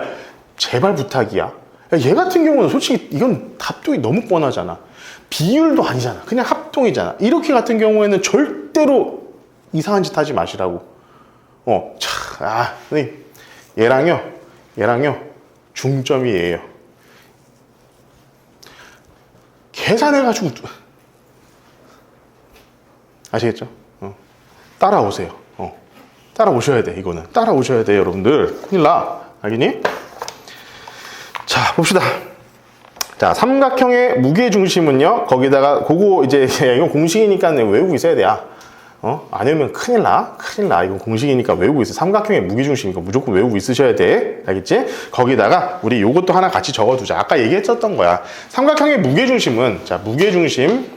제발 부탁이야. 야, 얘 같은 경우는 솔직히 이건 답도 너무 뻔하잖아. 비율도 아니잖아. 그냥 합동이잖아. 이렇게 같은 경우에는 절대로 이상한 짓 하지 마시라고. 선생님. 얘랑요, 중점이 얘예요. 계산해가지고, 아시겠죠? 따라오세요. 따라오셔야 돼, 이거는. 따라오셔야 돼, 여러분들. 큰일 나. 알겠니? 자, 봅시다. 자, 삼각형의 무게중심은요, 거기다가, 그거 이제, 이건 공식이니까 외우고 있어야 돼. 안 외우면 큰일 나. 이건 공식이니까 외우고 있어. 삼각형의 무게중심이니까 무조건 외우고 있으셔야 돼. 알겠지? 거기다가, 우리 요것도 하나 같이 적어두자. 아까 얘기했었던 거야. 삼각형의 무게중심은, 자, 무게중심,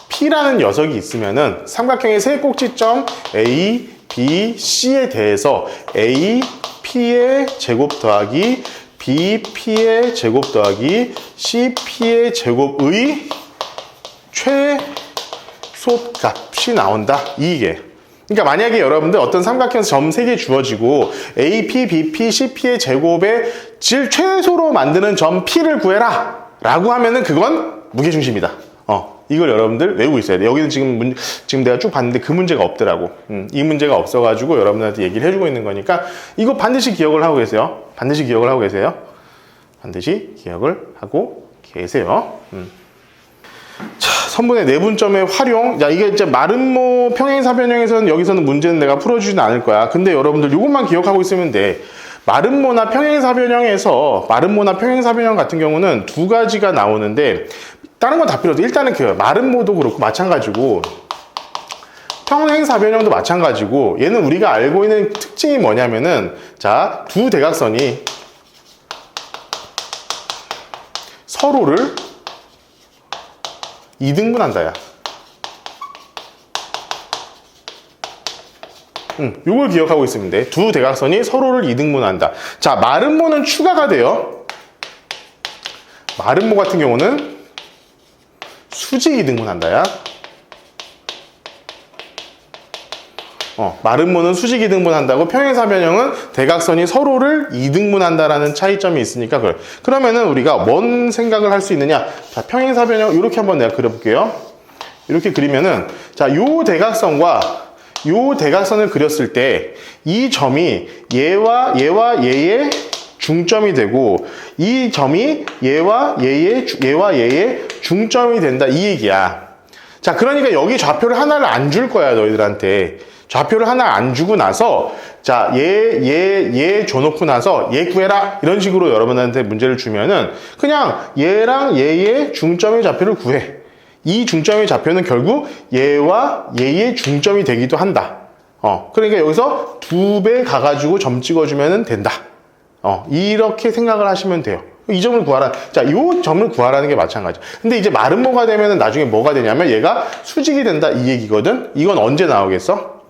P라는 녀석이 있으면은 삼각형의 세 꼭지점 A, B, C에 대해서 A, P의 제곱 더하기 B, P의 제곱 더하기 C, P의 제곱의 최소값이 나온다. 이게. 그러니까 만약에 여러분들 어떤 삼각형 점 3개 주어지고 A, P, B, P, C, P의 제곱의 질 최소로 만드는 점 P를 구해라 라고 하면은 그건 무게중심이다. 이걸 여러분들 외우고 있어야 돼. 여기는 지금 내가 쭉 봤는데 그 문제가 없더라고. 이 문제가 없어가지고 여러분들한테 얘기를 해주고 있는 거니까 이거 반드시 기억을 하고 계세요. 반드시 기억을 하고 계세요. 자, 선분의 내분점의 활용. 자, 이게 이제 마름모 평행사변형에서는 여기서는 문제는 내가 풀어주진 않을 거야. 근데 여러분들 이것만 기억하고 있으면 돼. 마름모나 평행사변형 같은 경우는 두 가지가 나오는데 다른 건 다 필요 없어. 일단은 마름모도 그렇고 마찬가지고 평행사변형도 마찬가지고 얘는 우리가 알고 있는 특징이 뭐냐면은 자, 두 대각선이 서로를 이등분한다야. 요걸 기억하고 있으면 돼. 두 대각선이 서로를 이등분한다. 자, 마름모는 추가가 돼요. 마름모 같은 경우는 수직 이등분한다야. 마름모는 수직 이등분한다고 평행사변형은 대각선이 서로를 이등분한다라는 차이점이 있으니까 그러면은 우리가 뭔 생각을 할 수 있느냐? 자, 평행사변형 이렇게 한번 내가 그려볼게요. 이렇게 그리면은 자, 요 대각선과 요 대각선을 그렸을 때 이 점이 얘와 얘의 중점이 되고 이 점이 얘와 얘의 중점이 된다 이 얘기야. 자, 그러니까 여기 좌표를 하나를 안 줄 거야, 너희들한테. 좌표를 하나 안 주고 나서 자, 얘 줘놓고 나서 얘 구해라 이런 식으로 여러분한테 문제를 주면은 그냥 얘랑 얘의 중점의 좌표를 구해. 이 중점의 좌표는 결국 얘와 얘의 중점이 되기도 한다. 그러니까 여기서 2배 가가지고 점 찍어주면 된다. 이렇게 생각을 하시면 돼요. 이 점을 구하라. 자, 이 점을 구하라는 게 마찬가지. 근데 이제 마름모가 되면 나중에 뭐가 되냐면 얘가 수직이 된다 이 얘기거든. 이건 언제 나오겠어?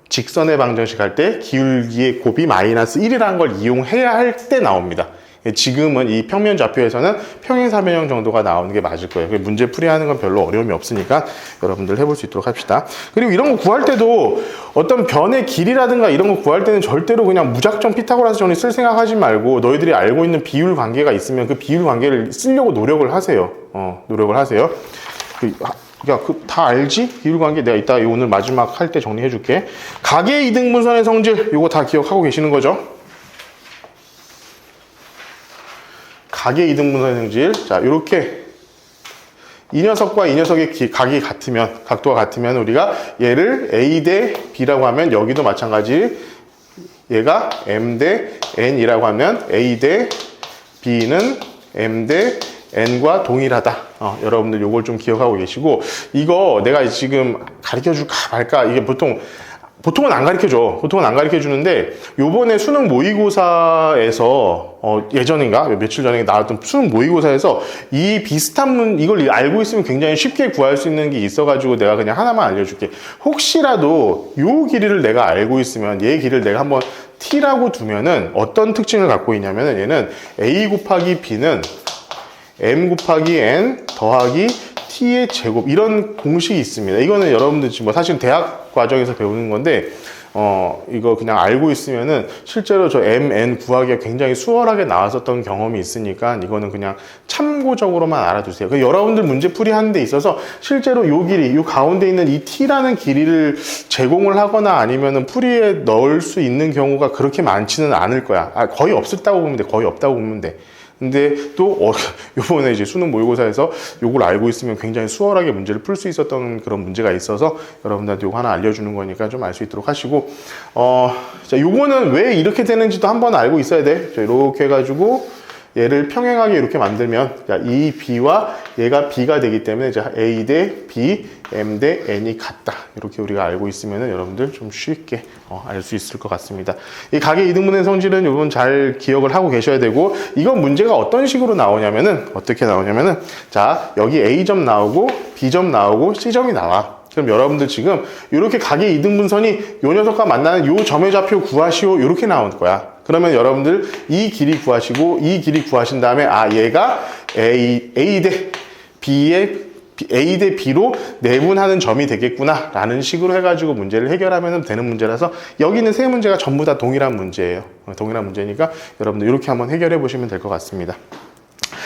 직선의 방정식 할 때 기울기의 곱이 마이너스 1이라는 걸 이용해야 할 때 나옵니다. 지금은 이 평면 좌표에서는 평행사변형 정도가 나오는 게 맞을 거예요. 문제 풀이하는 건 별로 어려움이 없으니까 여러분들 해볼 수 있도록 합시다. 그리고 이런 거 구할 때도 어떤 변의 길이라든가 이런 거 구할 때는 절대로 그냥 무작정 피타고라스 정리 쓸 생각하지 말고 너희들이 알고 있는 비율 관계가 있으면 그 비율 관계를 쓰려고 노력을 하세요. 노력을 하세요. 야, 다 알지? 기울관계 내가 이따 오늘 마지막 할 때 정리해 줄게. 각의 이등분선의 성질, 요거 다 기억하고 계시는 거죠? 각의 이등분선의 성질. 자, 요렇게 이 녀석과 이 녀석의 각이 같으면, 각도가 같으면 우리가 얘를 A 대 B라고 하면 여기도 마찬가지 얘가 M 대 N이라고 하면 A 대 B는 M 대 N과 동일하다. 여러분들 요걸 좀 기억하고 계시고, 이거 내가 지금 가르쳐 줄까 말까, 이게 보통은 안 가르쳐 줘. 보통은 안 가르쳐 주는데, 요번에 수능 모의고사에서, 예전인가? 며칠 전에 나왔던 수능 모의고사에서 이 비슷한 이걸 알고 있으면 굉장히 쉽게 구할 수 있는 게 있어가지고 내가 그냥 하나만 알려줄게. 혹시라도 요 길이를 내가 알고 있으면 얘 길이를 내가 한번 T라고 두면은 어떤 특징을 갖고 있냐면은 얘는 A 곱하기 B는 M 곱하기 N 더하기 T의 제곱, 이런 공식이 있습니다. 이거는 여러분들 지금 사실 대학 과정에서 배우는 건데, 이거 그냥 알고 있으면은 실제로 저 M, N 구하기가 굉장히 수월하게 나왔었던 경험이 있으니까 이거는 그냥 참고적으로만 알아두세요. 여러분들 문제풀이 하는 데 있어서 실제로 요 길이, 요 가운데 있는 이 T라는 길이를 제공을 하거나 아니면은 풀이에 넣을 수 있는 경우가 그렇게 많지는 않을 거야. 거의 없었다고 보면 돼. 거의 없다고 보면 돼. 근데 또 요번에 이제 수능 모의고사에서 요걸 알고 있으면 굉장히 수월하게 문제를 풀 수 있었던 그런 문제가 있어서 여러분들한테 요거 하나 알려주는 거니까 좀 알 수 있도록 하시고, 자, 요거는 왜 이렇게 되는지도 한번 알고 있어야 돼. 자, 이렇게 해가지고 얘를 평행하게 이렇게 만들면, 자, 이 B와 얘가 B가 되기 때문에 이제 A 대 B, M 대 N이 같다. 이렇게 우리가 알고 있으면 여러분들 좀 쉽게 알 수 있을 것 같습니다. 이 각의 이등분의 성질은 여러분 잘 기억을 하고 계셔야 되고, 이건 문제가 어떤 식으로 나오냐면은, 어떻게 나오냐면은, 자, 여기 A점 나오고 B점 나오고 C점이 나와. 그럼 여러분들 지금 이렇게 각의 이등분선이 요 녀석과 만나는 요 점의 좌표 구하시오, 이렇게 나올 거야. 그러면 여러분들 이 길이 구하시고 이 길이 구하신 다음에 얘가 A 대 B로 내분하는 점이 되겠구나 라는 식으로 해가지고 문제를 해결하면 되는 문제라서, 여기는 세 문제가 전부 다 동일한 문제예요. 동일한 문제니까 여러분들 이렇게 한번 해결해 보시면 될 것 같습니다.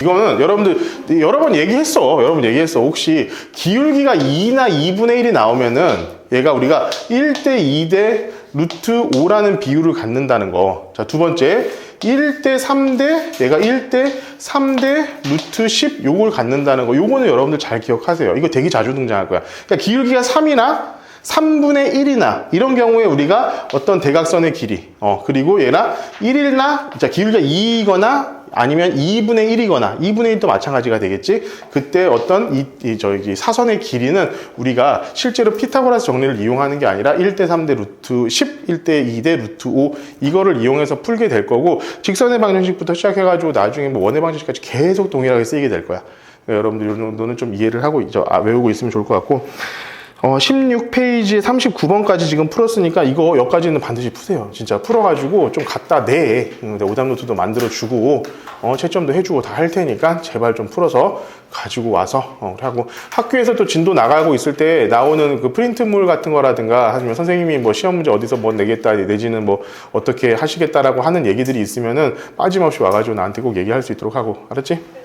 이거는 여러분들 여러 번 얘기했어. 혹시 기울기가 2나 2분의 1이 나오면은 얘가 우리가 1대 2대 루트 5라는 비율을 갖는다는 거. 자, 두 번째 1대 3대 얘가 1대 3대 루트 10 요걸 갖는다는 거. 요거는 여러분들 잘 기억하세요. 이거 되게 자주 등장할 거야. 그러니까 기울기가 3이나 3분의 1이나 이런 경우에 우리가 어떤 대각선의 길이, 그리고 얘나 1이나, 자, 기울기가 2이거나 아니면 2분의 1이거나 2분의 1도 마찬가지가 되겠지. 그때 어떤 저기 사선의 길이는 우리가 실제로 피타고라스 정리를 이용하는 게 아니라 1대 3대 루트 10, 1대 2대 루트 5 이거를 이용해서 풀게 될 거고, 직선의 방정식부터 시작해가지고 나중에 뭐 원의 방정식까지 계속 동일하게 쓰이게 될 거야. 그러니까 여러분들 이 정도는 좀 이해를 하고 외우고 있으면 좋을 것 같고, 16페이지에 39번까지 지금 풀었으니까 이거 여기까지는 반드시 푸세요. 진짜 풀어가지고 좀 갖다 내. 오답 노트도 만들어주고, 채점도 해주고 다 할 테니까 제발 좀 풀어서 가지고 와서 하고, 학교에서 또 진도 나가고 있을 때 나오는 그 프린트물 같은 거라든가, 아니면 선생님이 뭐 시험 문제 어디서 뭐 내겠다 내지는 뭐 어떻게 하시겠다라고 하는 얘기들이 있으면은 빠짐없이 와가지고 나한테 꼭 얘기할 수 있도록 하고, 알았지?